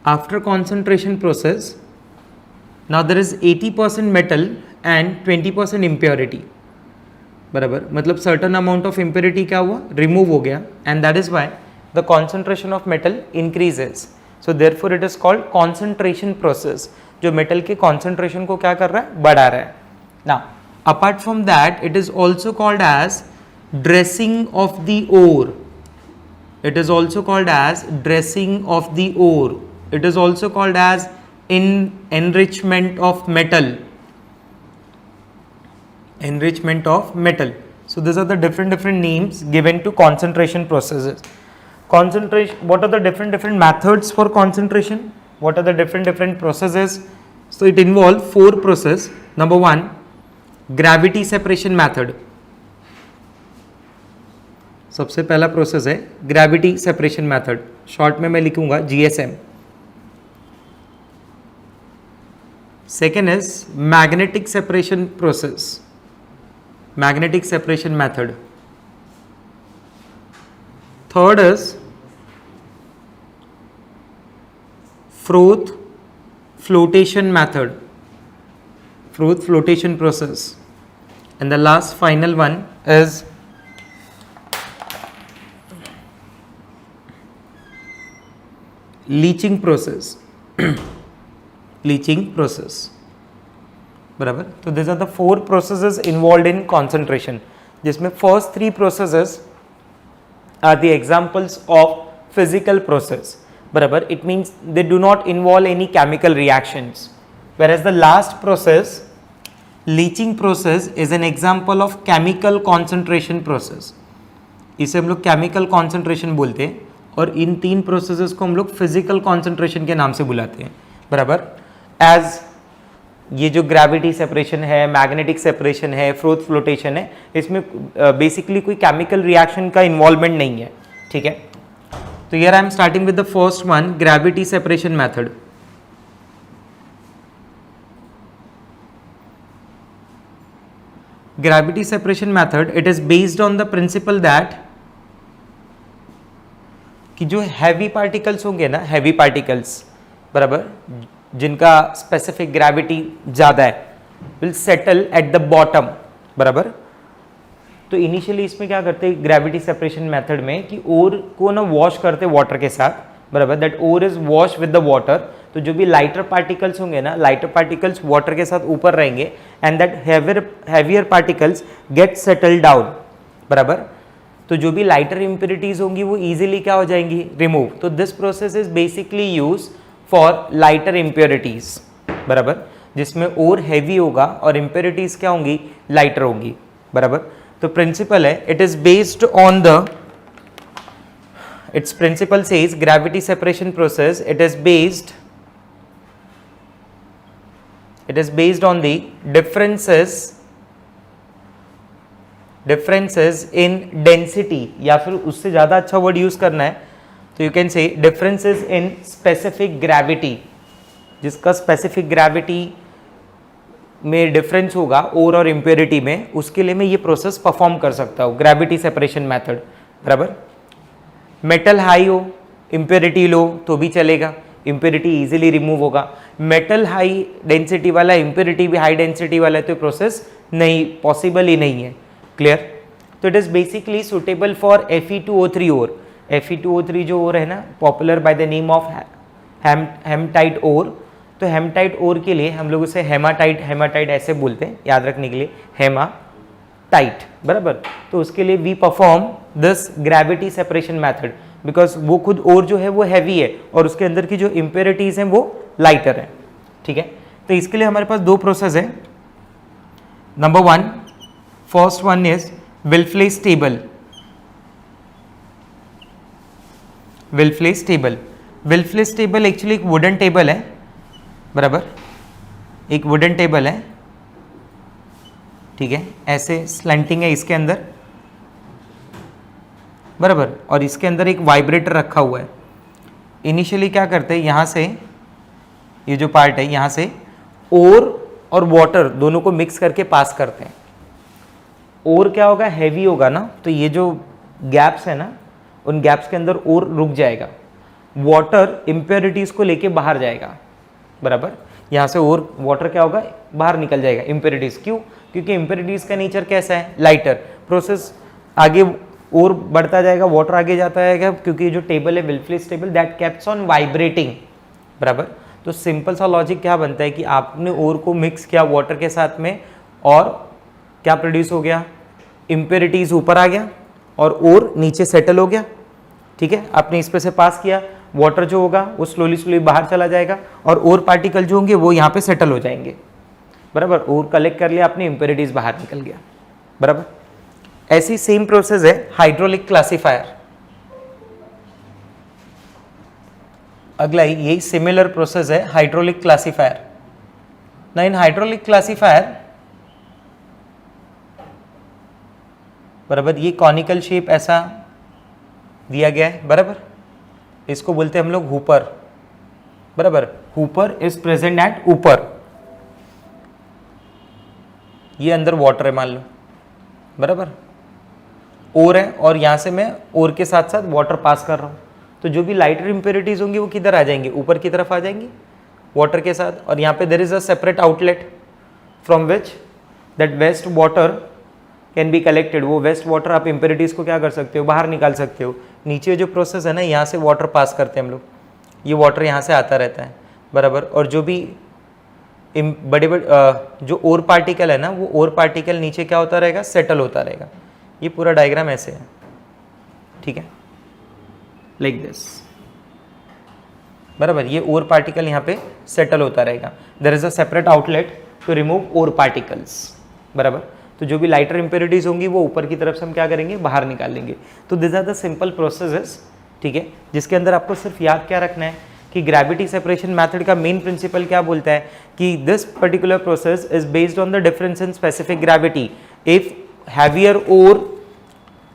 After concentration process now there is 80% metal and 20% impurity बराबर. मतलब certain amount of impurity क्या हुआ, रिमूव हो गया, and that is why the concentration of metal increases. So therefore it is called concentration process, जो metal के concentration को क्या कर रहा है, बढ़ा रहा है. Now apart from that it is also called as dressing of the ore. It is also called as dressing of the ore. It is also called as enrichment of metal. Enrichment of metal. So these are the different names given to concentration processes. Concentration. What are the different methods for concentration? What are the different processes? So it involves 4 processes. Number 1, gravity separation method. सबसे पहला process है gravity separation method, short में मैं लिखूंगा GSM. Second is magnetic separation process, magnetic separation method. Third is froth flotation method, froth flotation process. And the last final one is leaching process. Leaching process बराबर. तो this are the 4 processes involve in concentration, जिसमें first 3 processes are the examples of physical process बराबर. It means they do not involve any chemical reactions, whereas the last process, leaching process, is an example of chemical concentration process. इसे हम लोग chemical concentration बोलते हैं, और इन 3 processes को हम लोग फिजिकल कॉन्सेंट्रेशन के नाम से बुलाते हैं बराबर. एज ये जो ग्रेविटी सेपरेशन है, मैग्नेटिक सेपरेशन है, फ्रोथ फ्लोटेशन है, इसमें बेसिकली कोई केमिकल रिएक्शन का इन्वॉल्वमेंट नहीं है. ठीक है. तो here I am starting with the first one, gravity separation method. Gravity separation method, it is based on the principal that कि जो हैवी पार्टिकल्स होंगे ना, हैवी पार्टिकल्स बराबर, जिनका स्पेसिफिक ग्रेविटी ज़्यादा है, will settle at the bottom बराबर. तो इनिशियली इसमें क्या करते हैं ग्रेविटी सेपरेशन मेथड में कि ओर को ना वॉश करते वाटर के साथ बराबर. That ore is wash with the water. तो जो भी लाइटर पार्टिकल्स होंगे ना, लाइटर पार्टिकल्स वाटर के साथ ऊपर रहेंगे, and that heavier particles get settle down बराबर. तो जो भी लाइटर इम्प्योरिटीज होंगी वो इजीली क्या हो जाएंगी, रिमूव. तो this process is basically use for lighter impurities बराबर, जिसमें और हैवी होगा और इम्प्योरिटीज क्या होंगी, लाइटर होंगी बराबर. तो प्रिंसिपल है, it is based on the, its principle says gravity separation process, it is based on the differences in density, या फिर उससे ज़्यादा अच्छा वर्ड यूज़ करना है तो यू कैन से डिफरेंसेस इन स्पेसिफिक ग्रेविटी. जिसका स्पेसिफिक ग्रेविटी में डिफरेंस होगा ओर और इम्प्योरिटी में, उसके लिए मैं ये प्रोसेस परफॉर्म कर सकता हूँ, ग्रेविटी सेपरेशन मेथड बराबर. मेटल हाई हो, इम्प्योरिटी लो तो भी चलेगा, इम्प्योरिटी इजीली रिमूव होगा. मेटल हाई डेंसिटी वाला, इम्प्योरिटी भी हाई डेंसिटी वाला है, तो प्रोसेस नहीं, पॉसिबल ही नहीं है. क्लियर. तो it is basically suitable for Fe2O3 ore. Fe2O3 जो ओर है ना, popular by the name of hematite ore. तो हेमटाइट ओर के लिए हम लोग उसे हेमाटाइट ऐसे बोलते हैं, याद रखने के लिए, हेमाटाइट बराबर. तो उसके लिए we perform this gravity separation method. Because वो खुद और जो है वो हैवी है और उसके अंदर की जो इम्प्योरिटीज हैं वो लाइटर है, ठीक है। तो इसके लिए हमारे पास दो प्रोसेस है। Number one, first one is Wilfley's table. Wilfley's table, Wilfley's table actually एक वुडन टेबल है, बराबर, एक वुडन टेबल है, ठीक है, ऐसे स्लैंटिंग है इसके अंदर, बराबर, और इसके अंदर एक वाइब्रेटर रखा हुआ है। इनिशियली क्या करते हैं, यहाँ से ये जो पार्ट है यहाँ से ओर और वाटर दोनों को मिक्स करके पास करते हैं। ओर क्या होगा, हैवी होगा ना, तो ये जो गैप्स है ना, उन गैप्स के अंदर ओर रुक जाएगा, वाटर इम्प्योरिटीज को लेके बाहर जाएगा, बराबर। यहाँ से और वाटर क्या होगा, बाहर निकल जाएगा, इम्प्योरिटीज। क्यों? क्योंकि इम्प्योरिटीज का नेचर कैसा है, लाइटर। प्रोसेस आगे और बढ़ता जाएगा, वाटर आगे जाता जाएगा, क्योंकि जो टेबल है Wilfley's table that keeps on vibrating, बराबर। तो सिंपल सा लॉजिक क्या बनता है कि आपने ओर को मिक्स किया वाटर के साथ में और क्या प्रोड्यूस हो गया, इम्प्योरिटीज ऊपर आ गया और ओर नीचे सेटल हो गया, ठीक है। आपने इस पे से पास किया, वाटर जो होगा वो स्लोली स्लोली बाहर चला जाएगा और ओर पार्टिकल जो होंगे वो यहाँ पे सेटल हो जाएंगे, बराबर। ओर कलेक्ट कर लिया आपने, इम्प्योरिटीज बाहर निकल गया, बराबर। ऐसी सेम प्रोसेस है हाइड्रोलिक क्लासिफायर। अगला यही सिमिलर प्रोसेस है हाइड्रोलिक क्लासिफायर। ना इन हाइड्रोलिक क्लासिफायर, बराबर, ये कॉनिकल शेप ऐसा दिया गया है, बराबर। इसको बोलते हैं हम लोग हुपर, बराबर। हुपर इज प्रेजेंट एट ऊपर, ये अंदर वाटर है मान लो, बराबर, ओर है और यहां से मैं ओर के साथ साथ वाटर पास कर रहा हूं, तो जो भी लाइटर इंप्योरिटीज होंगी वो किधर आ जाएंगी, ऊपर की तरफ आ जाएंगी वाटर के साथ। और यहाँ पे there is a separate outlet from which that waste water can be collected. वो वेस्ट वाटर आप इंप्योरिटीज को क्या कर सकते हो, बाहर निकाल सकते हो। नीचे जो प्रोसेस है ना, यहाँ से वाटर पास करते हैं हम लोग, ये वाटर यहाँ से आता रहता है, बराबर। और जो भी बड़े बड़े जो ओर पार्टिकल है ना, वो ओर पार्टिकल नीचे क्या होता रहेगा, सेटल होता रहेगा। ये पूरा डायग्राम ऐसे है, ठीक है, लाइक दिस, बराबर। ये ओर पार्टिकल यहाँ पे सेटल होता रहेगा। There is a separate outlet to remove ore particles, बराबर। तो जो भी लाइटर इंप्योरिटीज होंगी वो ऊपर की तरफ से हम क्या करेंगे, बाहर निकाल लेंगे। तो this are the simple processes, ठीक है, जिसके अंदर आपको सिर्फ याद क्या रखना है कि ग्रेविटी सेपरेशन मेथड का मेन प्रिंसिपल क्या बोलता है कि this particular process is based on the difference in specific gravity. If heavier और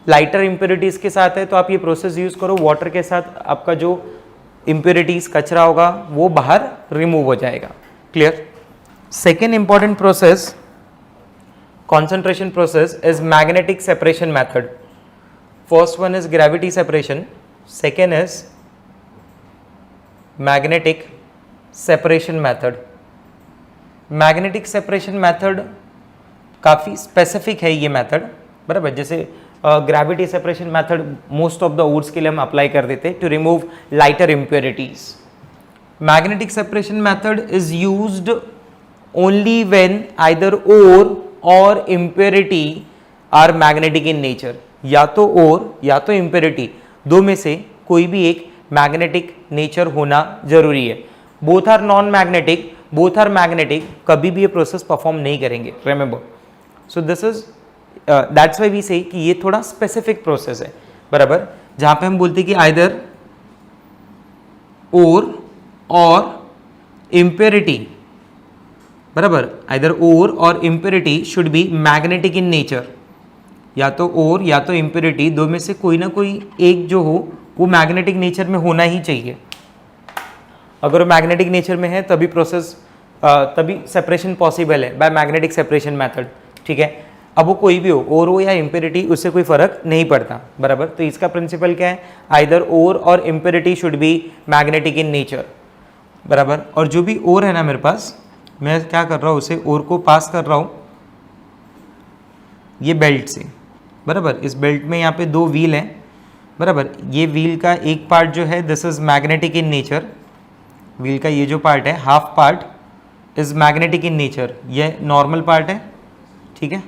लाइटर इंप्योरिटीज के साथ है तो आप ये प्रोसेस यूज करो, वाटर के साथ आपका जो इंप्योरिटीज कचरा होगा वो बाहर रिमूव हो जाएगा। Clear? Second important process, concentration process, is magnetic separation method. First one is gravity separation, second is magnetic separation method. Magnetic separation method काफ़ी specific है ये method, बराबर। जैसे gravity separation method most of the ores के लिए हम apply कर देते to remove lighter impurities. Magnetic separation method is used only when either ore और impurity are magnetic in nature. या तो और या तो इम्प्योरिटी, दो में से कोई भी एक मैग्नेटिक नेचर होना जरूरी है। Both are non magnetic, both are magnetic, कभी भी ये प्रोसेस परफॉर्म नहीं करेंगे, remember. So this is that's why we say कि ये थोड़ा स्पेसिफिक प्रोसेस है, बराबर, जहां पे हम बोलते हैं कि आइदर और इम्प्योरिटी, बराबर, आइदर ओर और impurity should be magnetic in nature. या तो ओर या तो इम्प्योरिटी, दो में से कोई ना कोई एक जो हो वो मैग्नेटिक नेचर में होना ही चाहिए। अगर वो मैग्नेटिक नेचर में है तभी प्रोसेस, तभी सेपरेशन पॉसिबल है बाय मैग्नेटिक सेपरेशन मेथड, ठीक है। अब वो कोई भी हो, ओर हो या इम्प्योरिटी, उससे कोई फर्क नहीं पड़ता, बराबर। तो इसका प्रिंसिपल क्या है, आइदर ओर और impurity should be magnetic in nature, बराबर। और जो भी ओर है ना मेरे पास, मैं क्या कर रहा हूँ, उसे ओर को पास कर रहा हूँ ये बेल्ट से, बराबर। इस बेल्ट में यहाँ पे दो व्हील हैं, बराबर। ये व्हील का एक पार्ट जो है this is magnetic in nature, wheel का ये जो पार्ट है half part is magnetic in nature, ये नॉर्मल पार्ट है, ठीक है।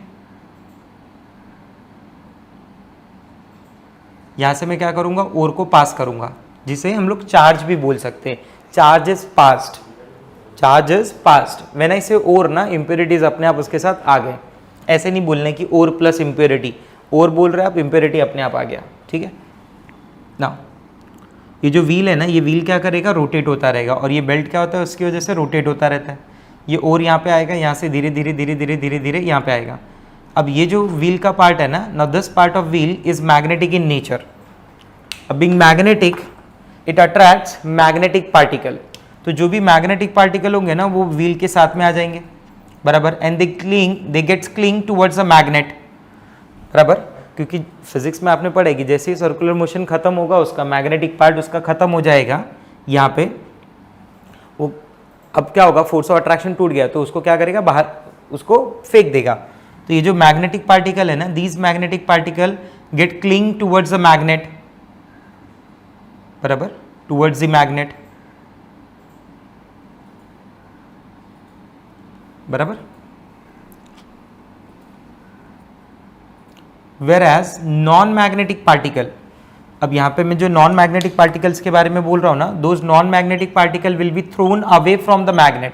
यहाँ से मैं क्या करूँगा, ओर को पास करूँगा, जिसे हम लोग चार्ज भी बोल सकते हैं। Charge is passed, charge is passed. When I से ओर ना, इम्प्योरिटीज अपने आप उसके साथ आ गए। ऐसे नहीं बोलने की ओर प्लस इम्प्योरिटी, ओर बोल रहे हैं आप, इम्प्योरिटी अपने आप आ गया, ठीक है ना। ये जो व्हील है ना, ये व्हील क्या करेगा, रोटेट होता रहेगा, और ये बेल्ट क्या होता है, उसकी वजह से रोटेट होता रहता है। ये और यहाँ पे आएगा, यहाँ से धीरे धीरे धीरे धीरे धीरे धीरे यहाँ पे आएगा। अब ये जो व्हील का पार्ट है ना, now this part of wheel is magnetic in nature. अब being magnetic it attracts magnetic particle, तो जो भी मैग्नेटिक पार्टिकल होंगे ना वो व्हील के साथ में आ जाएंगे, बराबर, and they gets cling towards a magnet, बराबर। क्योंकि फिजिक्स में आपने पढ़ा कि जैसे ही सर्कुलर मोशन खत्म होगा, उसका मैग्नेटिक पार्ट उसका खत्म हो जाएगा यहाँ पे, वो अब क्या होगा, फोर्स ऑफ अट्रैक्शन टूट गया तो उसको क्या करेगा, बाहर उसको फेंक देगा। तो ये जो मैग्नेटिक पार्टिकल है ना, these magnetic particle get cling towards the magnet, बराबर, टुवर्ड्स द मैग्नेट, बराबर। Whereas non magnetic particle, अब यहाँ पे मैं जो नॉन मैग्नेटिक पार्टिकल्स के बारे में बोल रहा हूँ ना, those non magnetic particle will be thrown away from the magnet.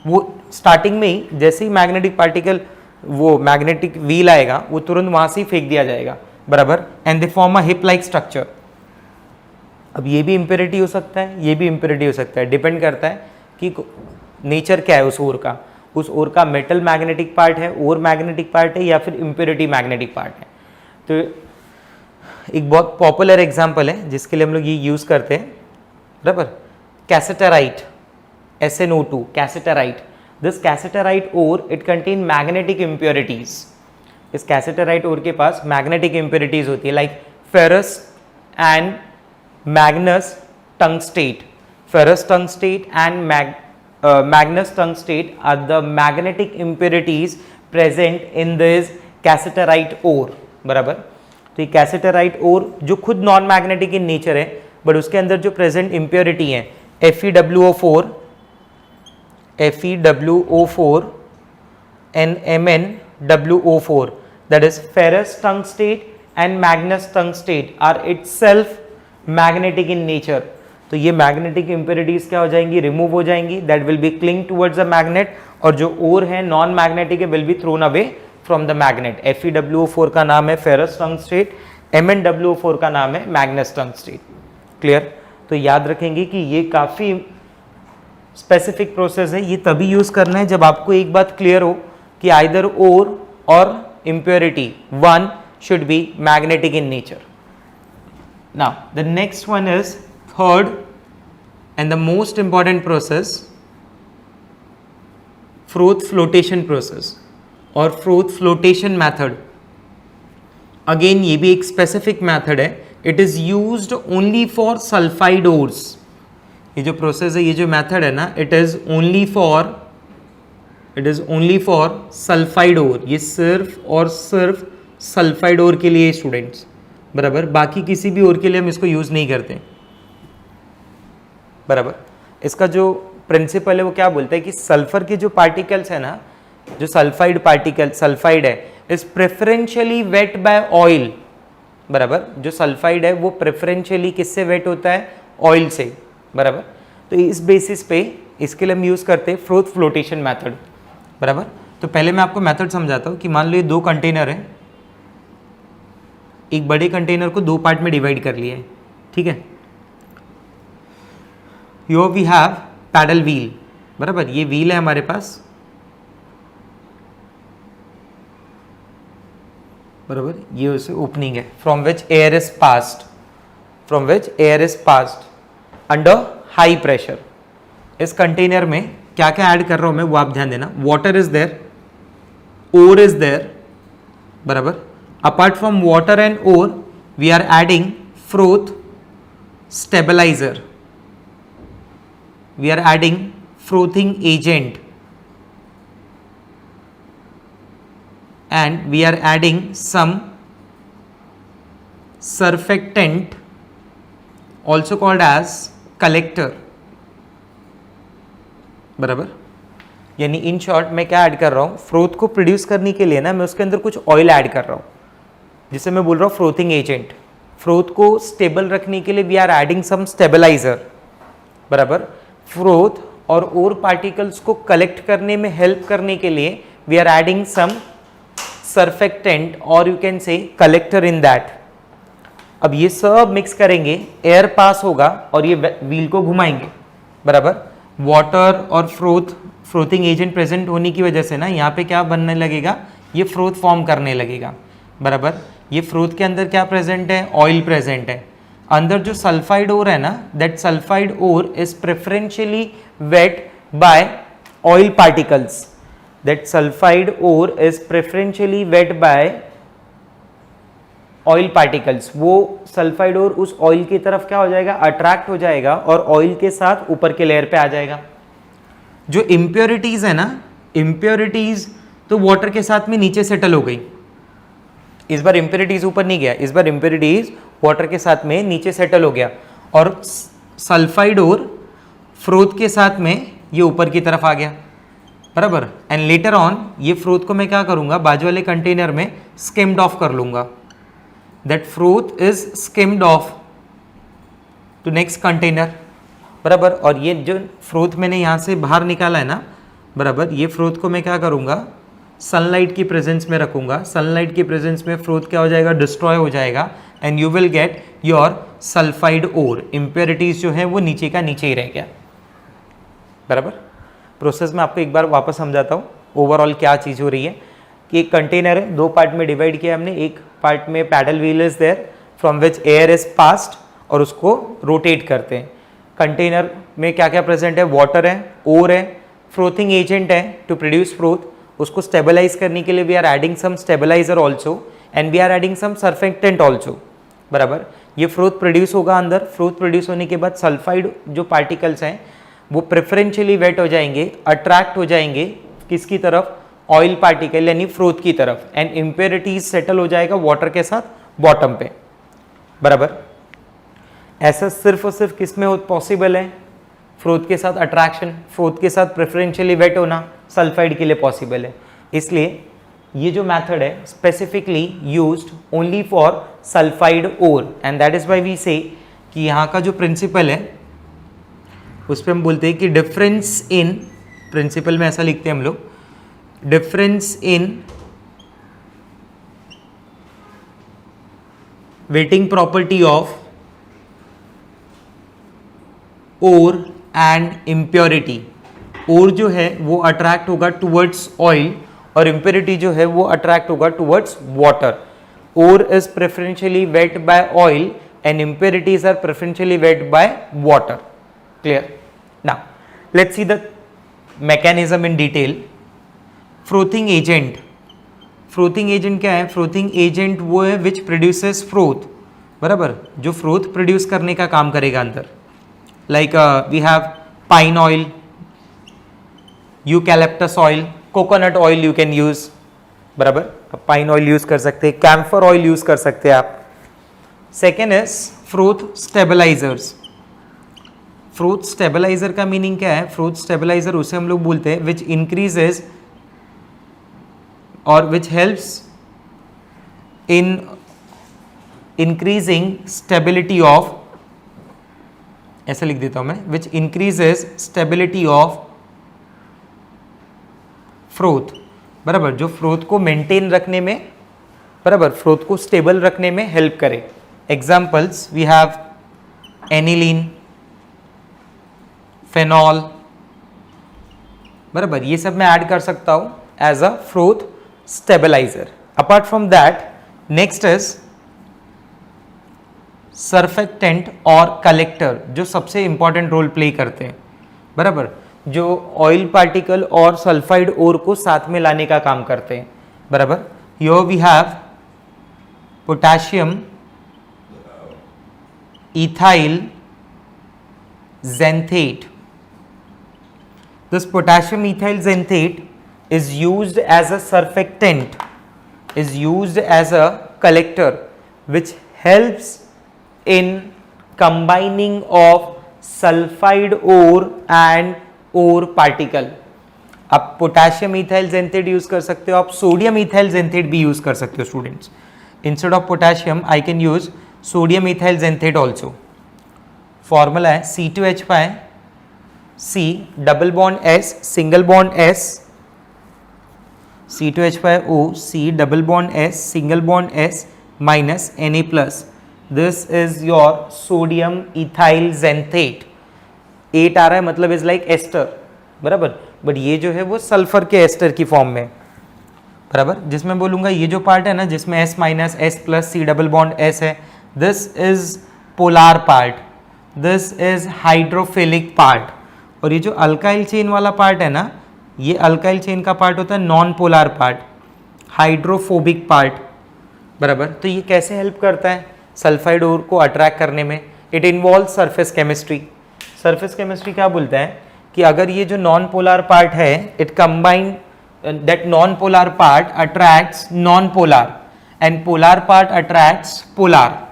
वो स्टार्टिंग में ही जैसे ही मैग्नेटिक पार्टिकल, वो मैग्नेटिक व्हील आएगा, वो तुरंत वहां से ही फेंक दिया जाएगा, बराबर, and they form a hip like structure. अब ये भी इम्प्योरिटी हो सकता है, ये भी इम्प्योरिटी हो सकता है, डिपेंड करता है कि नेचर क्या है उस ओर का, उस ओर का मेटल मैग्नेटिक पार्ट है, ओर मैग्नेटिक पार्ट है, या फिर इम्प्योरिटी मैग्नेटिक पार्ट है। तो एक बहुत पॉपुलर एग्जांपल है जिसके लिए हम लोग ये यूज करते हैं, बराबर, cassiterite, SnO2, cassiterite. This cassiterite ore it contain magnetic impurities. इस कैसेटराइट ओर के पास मैग्नेटिक इम्प्योरिटीज होती है, like ferrous and manganous tungstate. Ferrous tungstate and manganous tungstate are the magnetic impurities present in this cassiterite ore, बराबर। तो ये cassiterite ore जो खुद नॉन मैग्नेटिक इन नेचर है, बट उसके अंदर जो प्रेजेंट इम्प्योरिटी है, FeWO4 and MnWO4, that is ferrous tungstate and magnus tungstate are itself magnetic in nature। तो ये मैग्नेटिक इम्प्योरिटीज क्या हो जाएंगी, रिमूव हो जाएंगी, that will be cling towards the magnet, और जो ओर है नॉन मैग्नेटिक है will be thrown away from the magnet. FeWO4 का नाम है फेरस टंगस्टेट, MnWO4 का नाम है मैग्नस टंगस्टेट। क्लियर। तो याद रखेंगे कि ये काफी स्पेसिफिक प्रोसेस है, ये तभी यूज करना है जब आपको एक बात क्लियर हो कि आइदर ओर और impurity one should be magnetic in nature। Now the next one is third and the most important process, Froth flotation process और Froth flotation method। अगेन ये भी एक स्पेसिफिक मेथड है, it is used only for sulphide ores. ये जो process है, ये जो मेथड है ना, it is only for sulphide ore. ये सिर्फ और सिर्फ सल्फाइड ओर के लिए स्टूडेंट्स, बराबर, बाकी किसी भी ओर के लिए हम इसको यूज नहीं करते, बराबर। इसका जो प्रिंसिपल है वो क्या बोलता है कि सल्फर के जो पार्टिकल्स है ना, जो सल्फाइड पार्टिकल, सल्फाइड है, is preferentially wet by oil, बराबर। जो सल्फाइड है वो प्रेफरेंशियली किससे वेट होता है, ऑयल से, बराबर। तो इस बेसिस पे इसके लिए हम यूज करते हैं फ्रोथ फ्लोटेशन मेथड, बराबर। तो पहले मैं आपको मेथड समझाता हूँ कि मान लो ये दो कंटेनर है, एक बड़े कंटेनर को दो पार्ट में डिवाइड कर लिया है, ठीक है। Here we have paddle wheel, बराबर, ये व्हील है हमारे पास, बराबर, ये उसे ओपनिंग है from which air is passed under high pressure. इस कंटेनर में क्या क्या ऐड कर रहा हूं मैं वो आप ध्यान देना। Water is there, ore is there, बराबर। Apart from water and ore we are adding froth stabiliser, we are adding frothing agent, and we are adding some surfactant also called as collector, बराबर। यानी in short मैं क्या add कर रहा हूँ, froth को produce करने के लिए ना मैं उसके अंदर कुछ ऑयल ऐड कर रहा हूँ, जिसे मैं बोल रहा हूँ फ्रोथिंग एजेंट। फ्रोथ को स्टेबल रखने के लिए we are adding some stabiliser, बराबर। फ्रोथ और ओर पार्टिकल्स को कलेक्ट करने में हेल्प करने के लिए we are adding some surfactant और you can say collector in that. अब ये सब मिक्स करेंगे, एयर पास होगा और ये व्हील को घुमाएंगे, बराबर। वाटर और फ्रोथिंग एजेंट प्रेजेंट होने की वजह से ना यहाँ पे क्या बनने लगेगा, ये फ्रोथ फॉर्म करने लगेगा, बराबर। ये फ्रोथ के अंदर क्या प्रेजेंट है, ऑयल प्रेजेंट है। अंदर जो सल्फाइड ओर है ना, that sulphide ore is preferentially wet by oil particles, that sulphide ore is preferentially wet by oil particles. वो सल्फाइड ओर उस ऑयल की तरफ क्या हो जाएगा, अट्रैक्ट हो जाएगा और ऑयल के साथ ऊपर के लेयर पे आ जाएगा। जो इम्प्योरिटीज है ना, इम्प्योरिटीज तो वाटर के साथ में नीचे सेटल हो गई। इस बार इम्प्योरिटीज ऊपर नहीं गया, इस बार इम्प्योरिटीज वाटर के साथ में नीचे सेटल हो गया और सल्फाइड ओर फ्रोथ के साथ में ये ऊपर की तरफ आ गया, बराबर। एंड लेटर ऑन ये फ्रोथ को मैं क्या करूंगा, बाजू वाले कंटेनर में स्किम्ड ऑफ कर लूंगा। That froth is skimmed off to next container, बराबर। और ये जो फ्रोथ मैंने यहाँ से बाहर निकाला है ना, बराबर, ये फ्रोथ को मैं क्या करूँगा, सनलाइट की प्रेजेंस में रखूँगा। सनलाइट की प्रेजेंस में फ्रोथ क्या हो जाएगा, डिस्ट्रॉय हो जाएगा and you will get your sulphide ore. Impurities जो है वो नीचे का नीचे ही रह गया, बराबर। प्रोसेस में आपको एक बार वापस समझाता हूँ ओवरऑल क्या चीज़ हो रही है। कि एक कंटेनर है, दो पार्ट में डिवाइड किया हमने। एक पार्ट में paddle wheel is there from which air is passed और उसको रोटेट करते हैं। कंटेनर में क्या क्या प्रेजेंट है, वाटर है, ओर है, फ्रोथिंग एजेंट है टू प्रोड्यूस फ्रोथ। उसको स्टेबलाइज करने के लिए we are adding some stabiliser also and we are adding some surfactant also, बराबर। ये फ्रोथ प्रोड्यूस होगा अंदर। फ्रोथ प्रोड्यूस होने के बाद सल्फाइड जो पार्टिकल्स हैं वो प्रेफरेंशियली वेट हो जाएंगे, अट्रैक्ट हो जाएंगे किसकी तरफ, ऑयल पार्टिकल यानी फ्रोथ की तरफ। एंड इम्प्योरिटीज सेटल हो जाएगा वाटर के साथ बॉटम पे, बराबर। ऐसा सिर्फ और सिर्फ किस में पॉसिबल है, फ्रोथ के साथ अट्रैक्शन, फ्रोथ के साथ प्रेफरेंशियली वेट होना सल्फाइड के लिए पॉसिबल है। इसलिए ये जो मेथड है specifically used only for sulphide ore and that is why we say कि यहाँ का जो प्रिंसिपल है उस पर हम बोलते हैं कि डिफरेंस इन, प्रिंसिपल में ऐसा लिखते हैं हम लोग, difference in wetting property of ore and impurity. Ore जो है वो अट्रैक्ट होगा टुवर्ड्स ऑयल और इम्प्योरिटी जो है वो अट्रैक्ट होगा towards water. Ore is preferentially wet by oil and impurities are preferentially wet by water. Clear? Now let's see the mechanism in detail. Frothing agent, frothing agent क्या है, फ्रोथिंग एजेंट वो है विच प्रोड्यूसेस फ्रोथ, बराबर, जो froth produce करने का काम करेगा अंदर। Like we have pine oil, eucalyptus oil, coconut oil you can use, बराबर। पाइन ऑयल यूज कर सकते हैं, कैम्फर ऑयल यूज कर सकते हैं आप। Second is froth stabilisers. Froth stabiliser का मीनिंग क्या है, फ्रोथ स्टेबलाइजर उसे हम लोग बोलते हैं विच इंक्रीजेज और which helps in increasing stability of, ऐसा लिख देता हूं मैं, विच इंक्रीजेज स्टेबिलिटी ऑफ फ्रोथ, बराबर, जो फ्रोथ को मेंटेन रखने में, बराबर, फ्रोथ को स्टेबल रखने में हेल्प करे। Examples we have aniline, phenol, बराबर, ये सब मैं ऐड कर सकता हूं as a froth stabiliser. Apart from that next is surfactant और कलेक्टर, जो सबसे इंपॉर्टेंट रोल प्ले करते हैं, बराबर, जो ऑयल पार्टिकल और सल्फाइड ओर को साथ में लाने का काम करते हैं, बराबर। Here we have potassium ethyl xanthate. This potassium ethyl xanthate is used as a surfactant, is used as a collector, which helps in combining of sulfide ore and ore particle. आप पोटेशियम इथाइल xanthate यूज कर सकते हो, आप sodium ethyl xanthate भी use कर सकते हो students. Instead of potassium I can use sodium ethyl xanthate also, formula है C2H5 C double bond S single bond S, C2H5O C double bond S single bond S minus Na plus, this is your sodium ethyl xanthate. 8 आ रहा है मतलब is like ester, बराबर, but ये जो है वो सल्फर के एस्टर की फॉर्म में, बराबर, जिसमें बोलूंगा ये जो पार्ट है ना जिसमें S minus S plus C double bond S है, this is polar part, this is hydrophilic part, और ये जो अल्काइल चेन वाला पार्ट है ना, ये अल्काइल चेन का पार्ट होता है non polar part, hydrophobic part, बराबर। तो ये कैसे हेल्प करता है सल्फाइड ओर को अट्रैक्ट करने में? It involve surface chemistry. Surface chemistry क्या बोलता है कि अगर ये जो नॉन पोलार पार्ट है, it combine that non polar part attracts non polar and polar part attracts polar.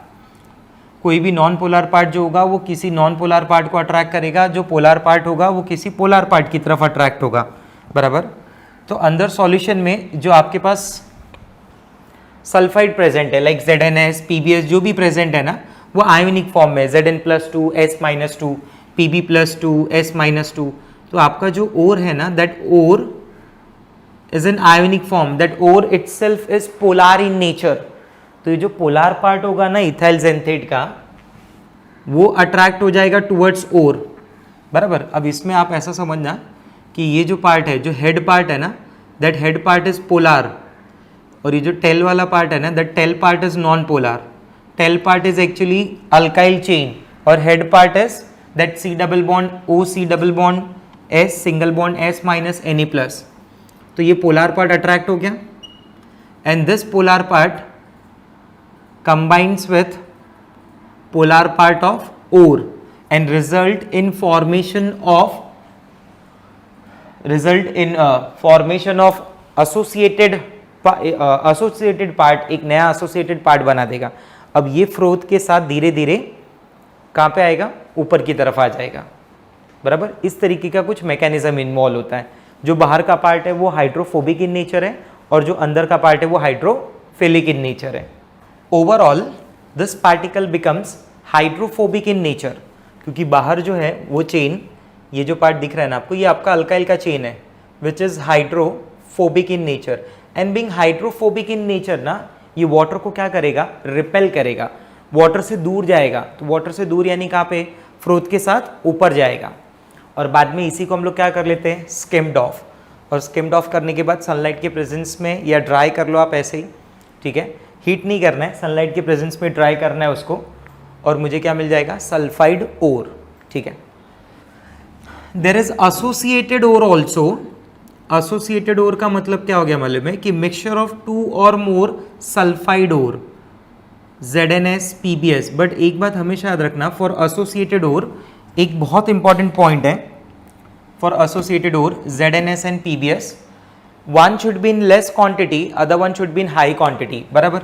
कोई भी नॉन पोलार पार्ट जो होगा वो किसी नॉन पोलार पार्ट को अट्रैक्ट करेगा, जो पोलार पार्ट होगा वो किसी पोलार पार्ट की तरफ अट्रैक्ट होगा, बराबर। तो अंदर सॉल्यूशन में जो आपके पास सल्फाइड प्रेजेंट है लाइक ZnS PbS जो भी प्रेजेंट है ना, वो आयोनिक फॉर्म में Zn+2 S-2 Pb+2 S-2। तो आपका जो ओर है ना, that ore is an ionic form, that ore itself is polar in nature. तो ये जो पोलार पार्ट होगा ना इथाइल जेंथेट का, वो अट्रैक्ट हो जाएगा टुवर्ड्स ओर, बराबर। अब इसमें आप ऐसा समझना कि ये जो पार्ट है, जो हेड पार्ट है ना, that head part is polar, और ये जो टेल वाला पार्ट है ना, that tail part is non polar. Tail part is actually alkyl chain और head part is that C double bond O C double bond S single bond S minus Na plus. तो ये polar part attract हो गया and this polar part combines with polar part of ore and result in formation of associated part, एक नया associated part बना देगा। अब ये फ्रोथ के साथ धीरे धीरे कहाँ पे आएगा, ऊपर की तरफ आ जाएगा, बराबर। इस तरीके का कुछ मैकेनिज्म इन्वॉल्व होता है। जो बाहर का पार्ट है वो हाइड्रोफोबिक इन नेचर है और जो अंदर का पार्ट है वो हाइड्रोफिलिक इन नेचर है। Overall this particle becomes hydrophobic in nature, क्योंकि बाहर जो है वो चेन, ये जो पार्ट दिख रहा है ना आपको, ये आपका अल्काइल का चेन है which is hydrophobic in nature and being hydrophobic in nature ना, ये वाटर को क्या करेगा, रिपेल करेगा, वाटर से दूर जाएगा। तो वाटर से दूर यानी कहाँ पे, फ्रोथ के साथ ऊपर जाएगा, और बाद में इसी को हम लोग क्या कर लेते हैं, स्किम्ड ऑफ। और स्किम्ड ऑफ करने के बाद सनलाइट के प्रेजेंस में, या ड्राई कर लो आप ऐसे ही, ठीक है, हीट नहीं करना है, सनलाइट के प्रेजेंस में ड्राई करना है उसको, और मुझे क्या मिल जाएगा, सल्फाइड ओर, ठीक है। There is associated ore also. Associated ore का मतलब क्या हो गया मालूम है, कि मिक्सचर ऑफ 2 और more sulphide ore, ZnS PbS। But एक बात हमेशा याद रखना, फॉर एसोसिएटेड ओर एक बहुत इंपॉर्टेंट पॉइंट है, for associated ore ZnS and PbS, one should be in less quantity, other one should be in high quantity, बराबर।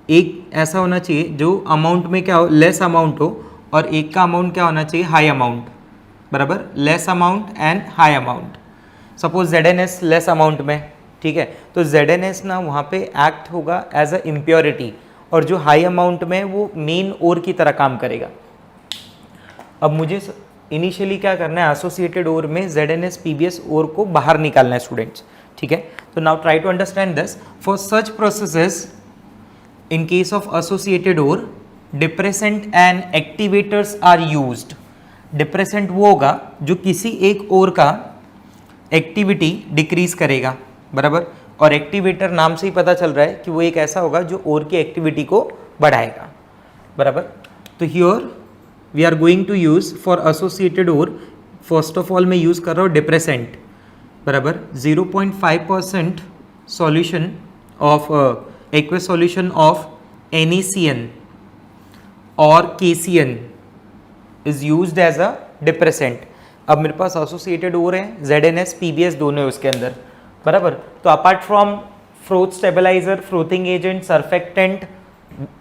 एक ऐसा होना चाहिए जो अमाउंट में क्या हो, लेस अमाउंट हो, और एक का अमाउंट क्या होना चाहिए, हाई अमाउंट, बराबर, less amount and high amount. Suppose ZnS less amount में, ठीक है, तो ZnS ना वहाँ पे एक्ट होगा एज अ इम्प्योरिटी, और जो हाई अमाउंट में वो मेन ओर की तरह काम करेगा। अब मुझे इनिशियली क्या करना है, एसोसिएटेड ओर में ZnS PbS ओर को बाहर निकालना है स्टूडेंट्स, ठीक है। तो now try to understand this. For such processes in case of associated ore, depressant and activators are used. Depressant वो होगा जो किसी एक ओर का एक्टिविटी डिक्रीज करेगा, बराबर, और एक्टिवेटर नाम से ही पता चल रहा है कि वो एक ऐसा होगा जो ओर की एक्टिविटी को बढ़ाएगा, बराबर। तो here we are going to use for associated ore, first of all मैं यूज कर रहा हूँ डिप्रेसेंट, बराबर, 0.5% solution of aqueous solution of NaCN और KCN is used as a depressant. अब मेरे पास एसोसिएटेड ओर है, ZnS PbS दोनों है उसके अंदर, बराबर। तो apart from froth stabiliser, frothing agent, surfactant,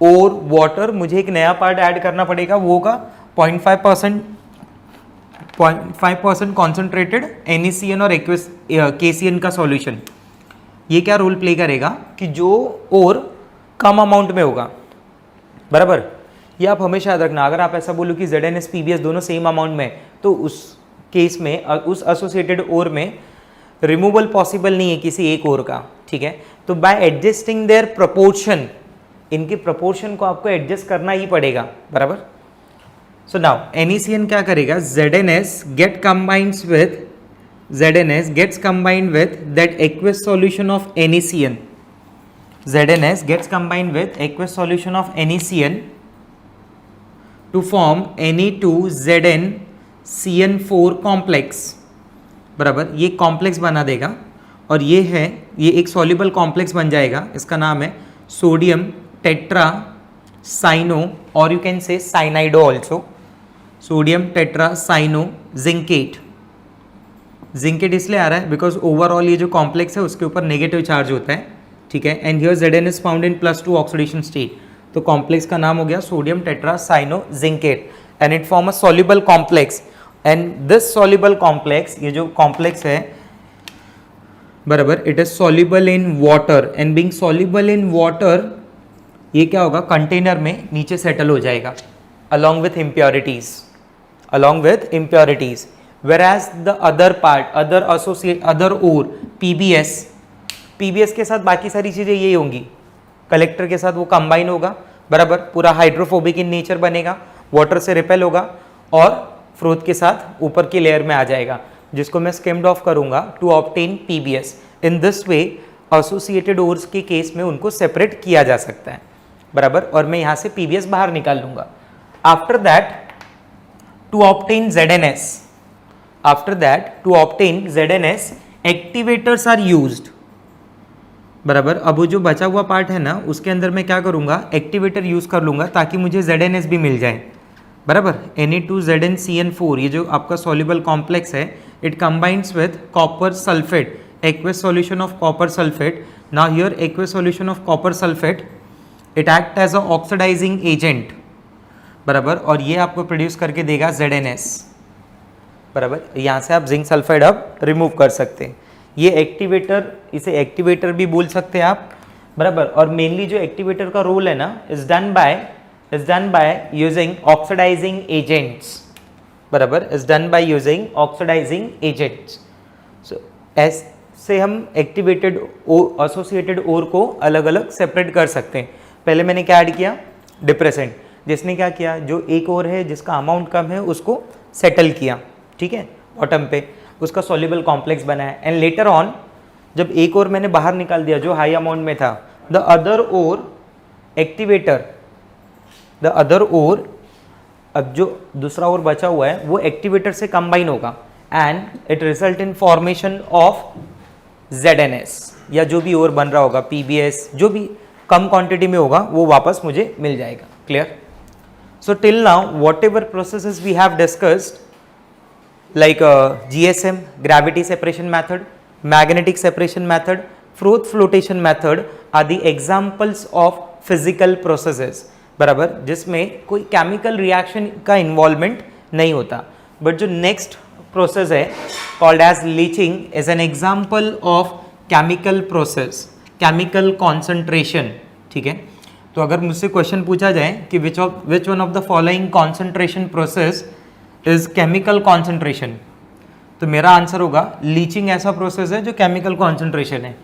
और वाटर, मुझे एक नया पार्ट ऐड करना पड़ेगा, वो होगा 0.5% कॉन्सेंट्रेटेड NaCN और KCN का सॉल्यूशन। ये क्या रोल प्ले करेगा कि जो और कम अमाउंट में होगा, बराबर, ये आप हमेशा याद रखना। अगर आप ऐसा बोलो कि ZnS PbS दोनों सेम अमाउंट में, तो उस केस में उस एसोसिएटेड ओर में रिमूवल पॉसिबल नहीं है किसी एक ओर का, ठीक है। तो बाय एडजस्टिंग देयर प्रोपोर्शन, इनके प्रोपोर्शन को आपको एडजस्ट करना ही पड़ेगा, बराबर। सो नाउ NaCN क्या करेगा, ZnS get combines with that aqueous solution of NaCN, ZnS gets combined with aqueous solution of NaCN to form Na2ZnCN4 complex, बराबर। ये कॉम्प्लेक्स बना देगा और ये एक सॉल्युबल कॉम्प्लेक्स बन जाएगा। इसका नाम है सोडियम टेट्रा साइनो, और you can say cyanido also, sodium tetra cyano zincate. Zincate इसलिए आ रहा है बिकॉज ओवरऑल ये जो कॉम्प्लेक्स है उसके ऊपर नेगेटिव चार्ज होता है, ठीक है। And here Zn is found in +2 oxidation state, तो कॉम्प्लेक्स का नाम हो गया sodium tetra cyano zincate, and it form a soluble complex. And this soluble complex, ये जो कॉम्प्लेक्स है, बराबर, it is soluble in water, and being soluble in water, ये क्या होगा, कंटेनर में नीचे सेटल हो जाएगा along with impurities, whereas the other part, other ore PbS के साथ बाकी सारी चीजें यही होंगी, कलेक्टर के साथ वो कंबाइन होगा, बराबर, पूरा हाइड्रोफोबिक इन नेचर बनेगा, वाटर से रिपेल होगा और फ्रूट के साथ ऊपर की लेयर में आ जाएगा, जिसको मैं स्किम्ड ऑफ करूंगा to obtain PbS। In this way associated ores के केस में उनको सेपरेट किया जा सकता है, बराबर, और मैं यहां से PbS बाहर निकाल लूंगा। After that, to obtain ZnS, activators are used, बराबर। अब वो जो बचा हुआ पार्ट है ना, उसके अंदर मैं क्या करूंगा, एक्टिवेटर यूज कर लूंगा ताकि मुझे ZnS भी मिल जाए, बराबर। Na2ZnCN4, ये जो आपका सॉल्युबल कॉम्प्लेक्स है, it combines with copper sulphate, aqueous solution of copper sulphate. Now here aqueous solution of copper sulphate, it act as a oxidising agent, बराबर, और ये आपको प्रोड्यूस करके देगा ZnS, बराबर। यहाँ से आप जिंक सल्फाइड अब रिमूव कर सकते हैं। ये एक्टिवेटर, इसे एक्टिवेटर भी बोल सकते हैं आप, बराबर। और मेनली जो एक्टिवेटर का रोल है ना, is done by using oxidising agents, बराबर, is done by using oxidising agents. So ऐसे हम एक्टिवेटेड एसोसिएटेड ओर को अलग अलग सेपरेट कर सकते हैं। पहले मैंने क्या ऐड किया, डिप्रेसेंट, जिसने क्या किया, जो एक और है जिसका अमाउंट कम है उसको सेटल किया, ठीक है, बॉटम पे उसका सॉल्युबल कॉम्प्लेक्स बनाया। एंड लेटर ऑन जब एक और मैंने बाहर निकाल दिया जो हाई अमाउंट में था, the other ore activator, the other ore, अब जो दूसरा ओर बचा हुआ है वो एक्टिवेटर से कंबाइन होगा and it result in formation of ZnS, या जो भी ओर बन रहा होगा PbS, जो भी कम क्वांटिटी में होगा वो वापस मुझे मिल जाएगा। Clear? So till now, whatever processes we have discussed, like GSM, gravity separation method, magnetic separation method, Froth flotation method, are the examples of physical processes, बराबर, जिसमें कोई chemical reaction का involvement नहीं होता। But जो next process है called as leaching is an example of chemical process, chemical concentration, ठीक है। तो अगर मुझसे क्वेश्चन पूछा जाए कि which one of the following concentration process is chemical concentration, तो मेरा आंसर होगा लीचिंग ऐसा प्रोसेस है जो केमिकल कॉन्सेंट्रेशन है।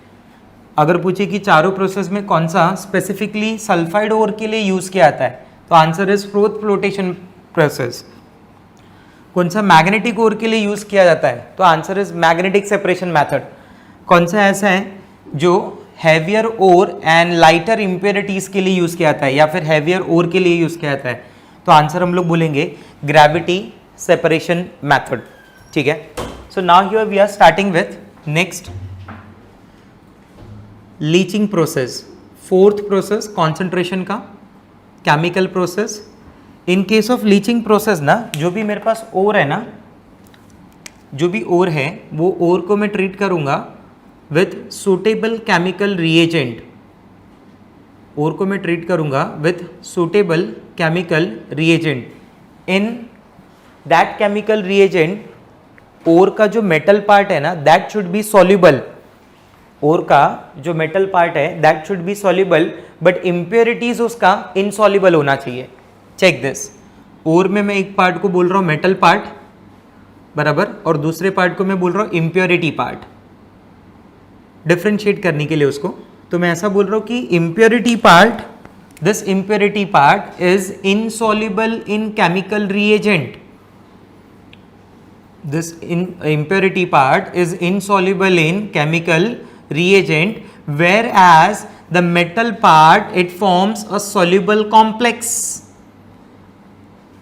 अगर पूछे कि चारों प्रोसेस में कौन सा स्पेसिफिकली सल्फाइड ओर के लिए यूज किया जाता है, तो answer is froth flotation process. कौन सा मैग्नेटिक ओर के लिए यूज किया जाता है, तो answer is magnetic separation method. कौन सा ऐसा है जो heavier ore and lighter impurities के लिए यूज किया जाता है, या फिर हैवियर ओर के लिए यूज किया जाता है, तो आंसर हम लोग बोलेंगे ग्रेविटी सेपरेशन मेथड, ठीक है। So now here we are starting with next leaching process, fourth process concentration का, chemical process. In case of leaching process ना, जो भी मेरे पास ओर है ना, जो भी ओर है वो ओर को मैं ट्रीट करूंगा with suitable chemical reagent, ore को मैं ट्रीट करूंगा with suitable chemical reagent. In that chemical reagent ore का जो मेटल पार्ट है ना, that should be soluble, ore का जो मेटल पार्ट है that should be soluble, but impurities उसका इनसॉल्युबल होना चाहिए, चेक दिस, और में मैं एक पार्ट को बोल रहा हूँ मेटल पार्ट, बराबर, और दूसरे पार्ट को मैं बोल रहा हूँ इम्प्योरिटी पार्ट, डिफ्रेंशिएट करने के लिए उसको। तो मैं ऐसा बोल रहा हूँ कि impurity part, this impurity part is insoluble in chemical reagent, this impurity part is insoluble in chemical reagent, whereas the metal part it forms a soluble complex,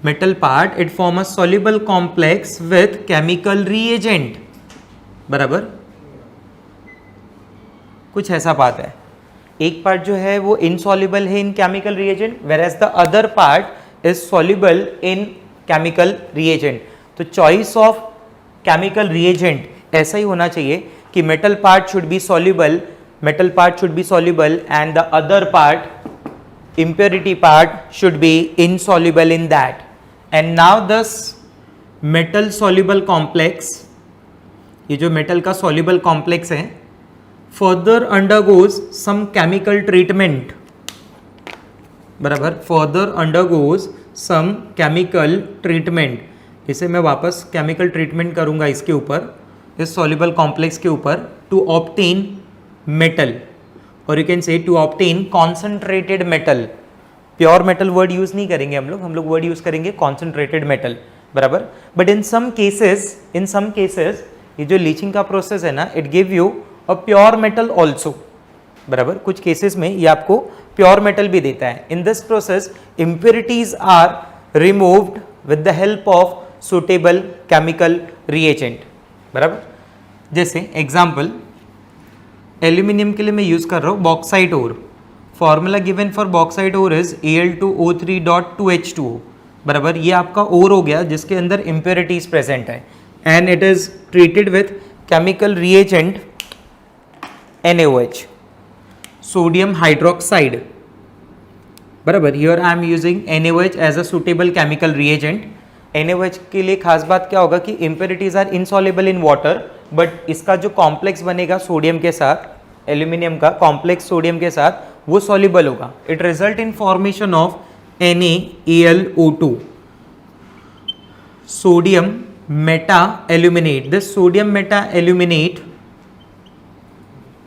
metal part it forms a soluble complex with chemical reagent, बराबर, कुछ ऐसा बात है। एक part जो है वो insoluble है in chemical reagent, whereas the other part is soluble in chemical reagent। तो चॉइस ऑफ केमिकल रिएजेंट ऐसा ही होना चाहिए कि metal part should be soluble, metal part should be soluble and the other part impurity part should be insoluble in that. And now this metal soluble complex, ये जो metal का soluble complex है, further undergoes some chemical treatment, बराबर, further undergoes some chemical treatment. इसे मैं वापस chemical treatment करूंगा इसके ऊपर, इस सॉल्युबल कॉम्प्लेक्स के ऊपर, टू ऑब्टेन मेटल, और you can say to obtain concentrated metal. Pure metal word use नहीं करेंगे हम लोग वर्ड यूज करेंगे कॉन्सेंट्रेटेड मेटल, बराबर। बट इन सम केसेस ये जो लीचिंग का प्रोसेस है ना, it give you a pure metal also, बराबर। कुछ केसेस में ये आपको प्योर मेटल भी देता है। In this process impurities are removed with the help of suitable chemical reagent, बराबर। जैसे एग्जाम्पल, एल्यूमिनियम के लिए मैं यूज कर रहा हूँ bauxite ore. Formula given for bauxite ore is Al2O3.2H2O, बराबर। ये आपका ओर हो गया जिसके अंदर इम्प्योरिटीज प्रेजेंट है, and it is treated with chemical reagent NaOH, sodium hydroxide, बराबर। Here I am using NaOH as a suitable chemical reagent. NaOH के लिए खास बात क्या होगा कि impurities are insoluble in water, but इसका जो कॉम्प्लेक्स बनेगा सोडियम के साथ, एल्यूमिनियम का कॉम्प्लेक्स सोडियम के साथ, वो सॉल्युबल होगा। It result in formation of NaAlO2, sodium Meta aluminate. This sodium Meta aluminate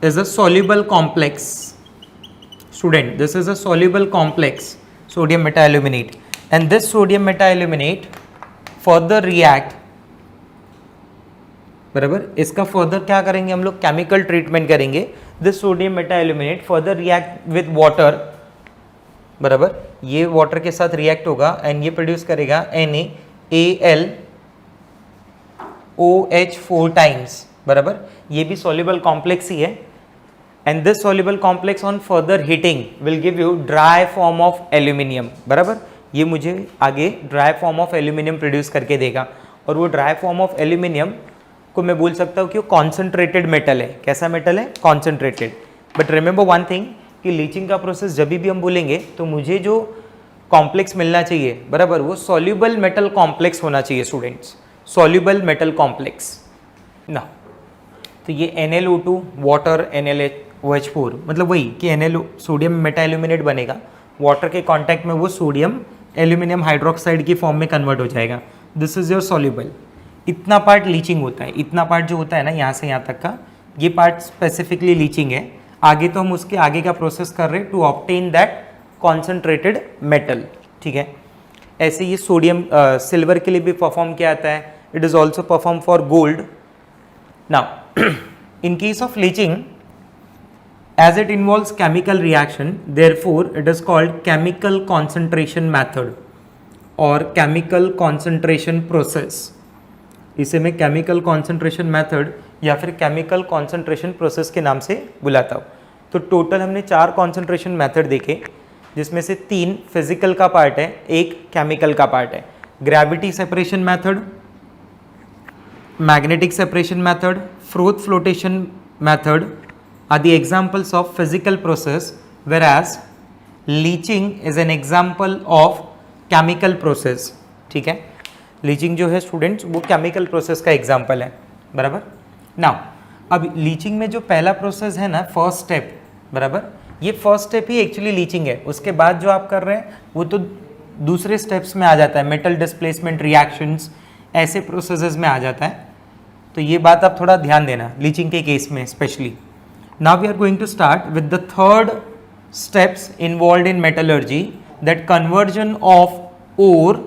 is a soluble complex, student, this is a soluble complex, sodium metaaluminate, and this sodium metaaluminate further react, बराबर। इसका further क्या करेंगे हम लोग, chemical treatment करेंगे। This sodium metaaluminate further react with water, बराबर। ये water के साथ रिएक्ट होगा एंड ये प्रोड्यूस करेगा NaAlOH4 टाइम्स, बराबर। ये भी सॉल्युबल कॉम्प्लेक्स ही है, and this soluble complex on further heating will give you dry form of aluminium, बराबर। ये मुझे आगे dry form of aluminium produce करके देगा, और वो ड्राई फॉर्म ऑफ एल्यूमिनियम को मैं बोल सकता हूँ कि वो कॉन्सेंट्रेटेड मेटल है। कैसा मेटल है, concentrated. But remember one thing कि लीचिंग का प्रोसेस जब भी हम बोलेंगे तो मुझे जो कॉम्प्लेक्स मिलना चाहिए, बराबर, वो सॉल्युबल मेटल कॉम्प्लेक्स होना चाहिए स्टूडेंट्स, सॉल्युबल मेटल कॉम्प्लेक्स ना। तो ये NaLO2 वाटर NaOH4, मतलब वही कि NaLO सोडियम मेटाएल्यूमिनेट बनेगा, वाटर के कांटेक्ट में वो सोडियम एल्यूमिनियम हाइड्रोक्साइड की फॉर्म में कन्वर्ट हो जाएगा। This is your soluble. इतना पार्ट लीचिंग होता है, इतना पार्ट जो होता है ना यहाँ से यहाँ तक का, ये पार्ट स्पेसिफिकली लीचिंग है। आगे तो हम उसके आगे का प्रोसेस कर रहे हैं to obtain that concentrated metal, ठीक है। ऐसे ये सोडियम सिल्वर के लिए भी परफॉर्म किया जाता है, it is also perform for gold. Now in case of leaching, as it involves chemical reaction, therefore it is called chemical concentration method or chemical concentration process. इसे मैं chemical concentration method या फिर chemical concentration process के नाम से बुलाता हूँ। तो टोटल हमने 4 concentration method देखे, जिसमें से 3 फिजिकल का पार्ट है, एक केमिकल का पार्ट है। Gravity separation method, magnetic separation method, froth flotation method are the examples of physical process, whereas leaching is an example of chemical process, ठीक है। लीचिंग जो है स्टूडेंट्स वो केमिकल प्रोसेस का एग्जाम्पल है, बराबर। नाउ अब लीचिंग में जो पहला प्रोसेस है ना, फर्स्ट स्टेप, बराबर, ये फर्स्ट स्टेप ही एक्चुअली लीचिंग है। उसके बाद जो आप कर रहे हैं वो तो दूसरे स्टेप्स में आ जाता है, मेटल डिस्प्लेसमेंट रिएक्शंस ऐसे प्रोसेसेस में आ जाता है। तो ये बात आप थोड़ा ध्यान देना लीचिंग के केस में specially. Now we are going to start with the third steps involve in metallurgy, that conversion of ore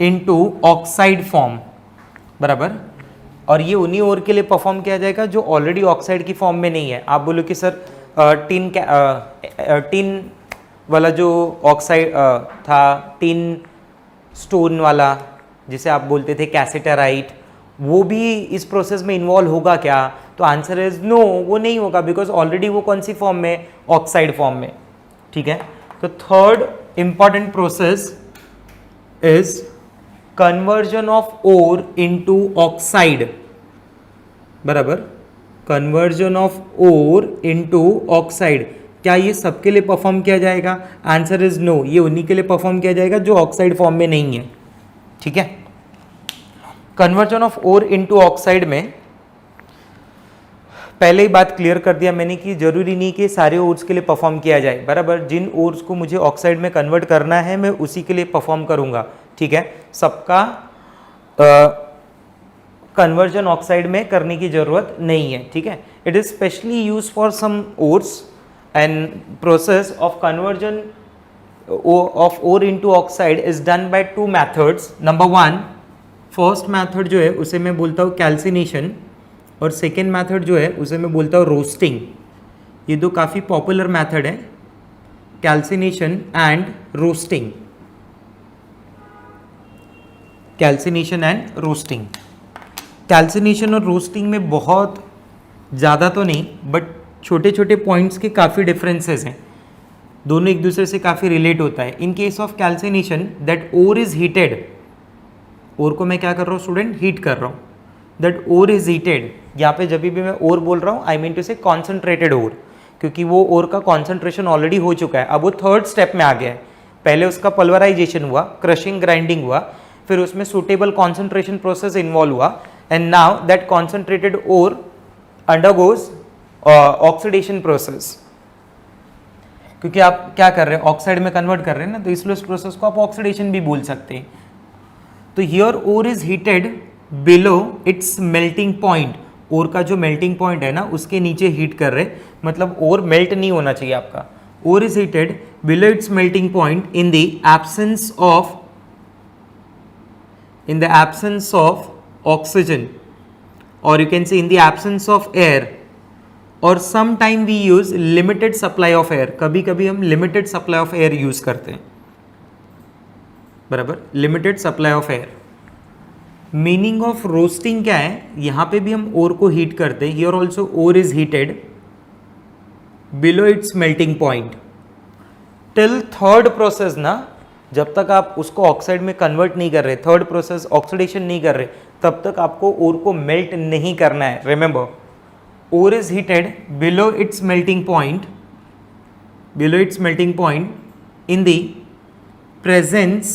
into oxide form, बराबर। और ये उन्हीं ओर के लिए परफॉर्म किया जाएगा जो ऑलरेडी ऑक्साइड की फॉर्म में नहीं है। आप बोलो कि सर टिन वाला जो ऑक्साइड था, टिन स्टोन वाला जिसे आप बोलते थे कैसेटराइट, वो भी इस प्रोसेस में इन्वॉल्व होगा क्या? तो आंसर इज नो, वो नहीं होगा, बिकॉज ऑलरेडी वो कौन सी फॉर्म में, ऑक्साइड फॉर्म में। ठीक है, तो third important process is conversion of ore into oxide, बराबर। Conversion of ore into oxide, क्या ये सबके लिए परफॉर्म किया जाएगा? आंसर इज नो, ये उन्हीं के लिए परफॉर्म किया जाएगा जो ऑक्साइड फॉर्म में नहीं है। ठीक है, conversion of ore into oxide में पहले ही बात क्लियर कर दिया मैंने कि जरूरी नहीं कि सारे ओर्स के लिए परफॉर्म किया जाए, बराबर। जिन ओर्स को मुझे ऑक्साइड में कन्वर्ट करना है मैं उसी के लिए परफॉर्म करूंगा। ठीक है, सबका कन्वर्जन ऑक्साइड में करने की जरूरत नहीं है। ठीक है, it is specially use for some ores and process of conversion of ore into oxide is done by two methods. Number one, first method जो है उसे मैं बोलता हूँ कैल्सिनेशन, और सेकेंड मेथड जो है उसे मैं बोलता हूँ रोस्टिंग। ये दो काफ़ी पॉपुलर मेथड है, calcination and roasting. Calcination and roasting, calcination और रोस्टिंग में बहुत ज़्यादा तो नहीं बट छोटे छोटे पॉइंट्स के काफ़ी डिफरेंसेस हैं, दोनों एक दूसरे से काफ़ी रिलेट होता है। In case of calcination that ore is heated, ore को मैं क्या कर रहा हूँ स्टूडेंट, हीट कर रहा हूँ। दैट ओर इज हीटेड, यहाँ पे जब भी मैं ओर बोल रहा हूँ आई मीन टू से कॉन्सेंट्रेटेड ओर, क्योंकि वो ओर का कॉन्सेंट्रेशन ऑलरेडी हो चुका है, अब वो थर्ड स्टेप में आ गया है। पहले उसका पल्वराइजेशन हुआ, क्रशिंग ग्राइंडिंग हुआ, फिर उसमें सुटेबल कॉन्सेंट्रेशन प्रोसेस इन्वॉल्व हुआ, and now that concentrated ore undergoes oxidation process. क्योंकि आप क्या कर रहे हैं, ऑक्साइड में कन्वर्ट कर रहे हैं ना, तो इसलिए उस प्रोसेस को आप ऑक्सीडेशन भी बोल सकते हैं। तो here ore is heated below its melting point, ore का जो मेल्टिंग पॉइंट है ना उसके नीचे हीट कर रहे, मतलब ओर मेल्ट नहीं होना चाहिए आपका। Ore is heated below its melting point in the absence of oxygen, और you can say in the absence of air, और some time we use limited supply of air, कभी कभी हम limited supply of air use करते हैं, बराबर, limited supply of air. Meaning of roasting क्या है, यहां पे भी हम ओर को हीट करते हैं, here also ore is heated below its melting point till third process ना, जब तक आप उसको ऑक्साइड में कन्वर्ट नहीं कर रहे, थर्ड प्रोसेस ऑक्सीडेशन नहीं कर रहे, तब तक आपको ओर को मेल्ट नहीं करना है। Remember, ore is heated below its melting point, below its melting point in the presence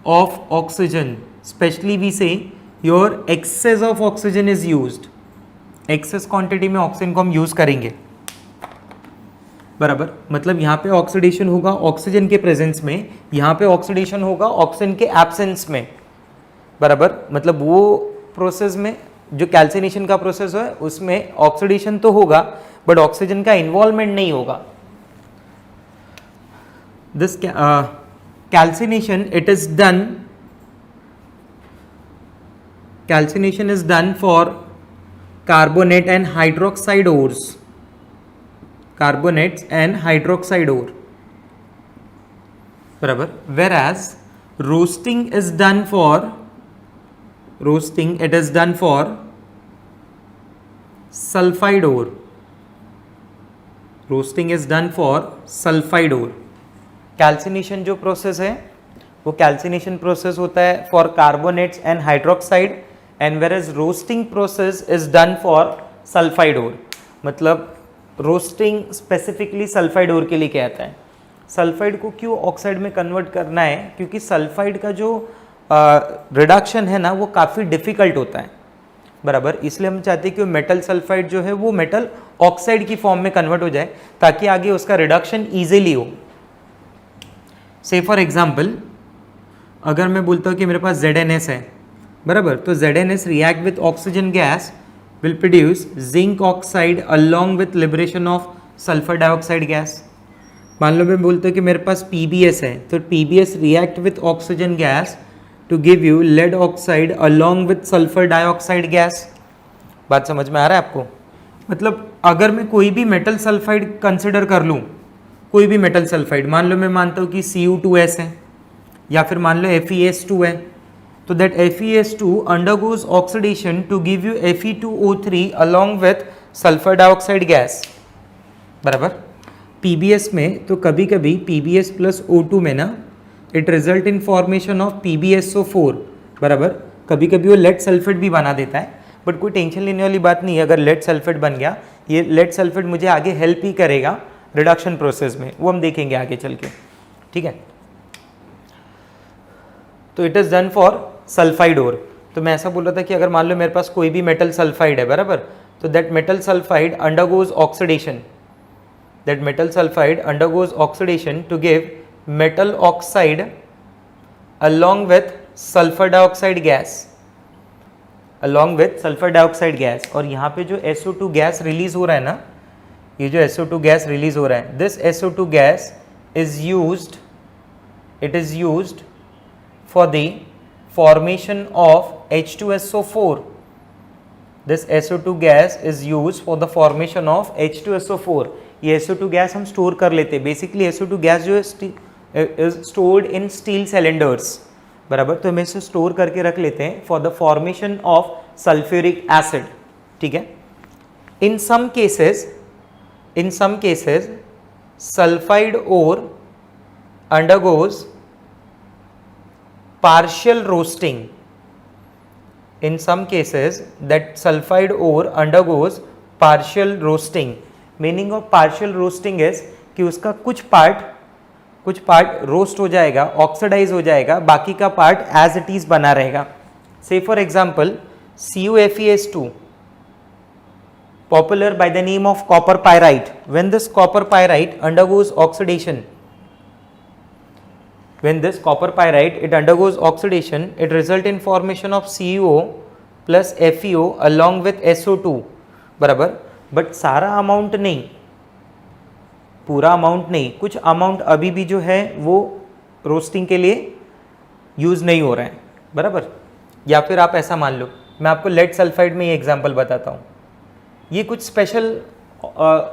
of oxygen, especially we say your excess of oxygen is used, excess quantity में ऑक्सीजन को हम यूज करेंगे, बराबर। मतलब यहाँ पे ऑक्सीडेशन होगा oxygen के प्रेजेंस में, यहाँ पे ऑक्सीडेशन होगा ऑक्सीजन के एब्सेंस में, बराबर। मतलब वो प्रोसेस में जो कैल्सिनेशन का प्रोसेस है उसमें ऑक्सीडेशन तो होगा बट ऑक्सीजन का इन्वॉल्वमेंट नहीं होगा। This calcination is done for carbonate and hydroxide ores, carbonates and hydroxide ore, बराबर। whereas roasting it is done for sulfide ore, roasting is done for sulfide ore। Calcination जो process है वो calcination process होता है for carbonates and hydroxide, and whereas roasting process is done for sulphide ore. मतलब roasting specifically sulphide ओर के लिए क्या आता है। सल्फाइड को क्यों ऑक्साइड में कन्वर्ट करना है, क्योंकि सल्फाइड का जो रिडक्शन है ना वो काफ़ी डिफिकल्ट होता है, बराबर। इसलिए हम चाहते हैं कि मेटल सल्फाइड जो है वो मेटल ऑक्साइड की फॉर्म में कन्वर्ट हो जाए ताकि आगे उसका रिडक्शन ईजिली हो। से फॉर एग्जाम्पल अगर मैं बोलता हूँ कि मेरे पास ZnS है, बराबर, तो ZnS react with oxygen gas will produce zinc oxide along with liberation of sulphur dioxide gas. मान लो मैं बोलता हूँ कि मेरे पास PbS है, तो PbS react with oxygen gas to give you lead oxide along with sulphur dioxide gas. बात समझ में आ रहा है आपको? मतलब अगर मैं कोई भी मेटल सल्फाइड कंसिडर कर लूँ, कोई भी मेटल सल्फाइड, मान लो मैं मानता हूँ कि Cu2S है या फिर मान लो FeS2 है, तो that FeS2 undergoes oxidation to give you Fe2O3 along with sulphur dioxide gas, बराबर। PbS में तो कभी कभी PbS प्लस O2 में ना it result in formation of PbSO4, बराबर। कभी कभी वो लेड सल्फेट भी बना देता है, बट कोई टेंशन लेने वाली बात नहीं है। अगर लेड सल्फेट बन गया, ये लेड सल्फेट मुझे आगे हेल्प ही करेगा रिडक्शन प्रोसेस में, वो हम देखेंगे आगे चल के, ठीक है। तो it is done for sulphide ore. तो मैं ऐसा बोल रहा था कि अगर मान लो मेरे पास कोई भी मेटल सल्फाइड है, बराबर, तो that metal sulphide undergoes oxidation, that metal sulfide undergoes oxidation to give metal oxide along with sulfur dioxide gas, along with sulfur dioxide gas। और यहाँ पे जो SO2 गैस रिलीज हो रहा है ना, ये जो SO2 गैस रिलीज हो रहा है, this SO2 gas is used, it is used for the formation of H2SO4। this SO2 gas is used for the formation of H2SO4। ये SO2 गैस हम स्टोर कर लेते हैं। बेसिकली SO2 गैस जो है स्टोर्ड इन स्टील सिलेंडर्स, बराबर, तो हम इसे स्टोर करके रख लेते हैं for the formation of sulphuric acid, ठीक है। In some cases sulphide ore undergoes partial roasting. in some cases that sulfide ore undergoes partial roasting। meaning of partial roasting is कि उसका कुछ पार्ट रोस्ट हो जाएगा, ऑक्सीडाइज हो जाएगा, बाकी का पार्ट एज इट इज बना रहेगा। से for example CuFeS2 popular by the name of copper pyrite, when this copper pyrite undergoes oxidation, when this copper pyrite it undergoes oxidation, it result in formation of CO plus FeO along with SO2, बराबर। But सारा amount नहीं, पूरा amount नहीं, कुछ amount अभी भी जो है वो रोस्टिंग के लिए यूज नहीं हो रहा है, बराबर। या फिर आप ऐसा मान लो, मैं आपको लेड सल्फाइड में ये एग्जांपल बताता हूँ। ये कुछ स्पेशल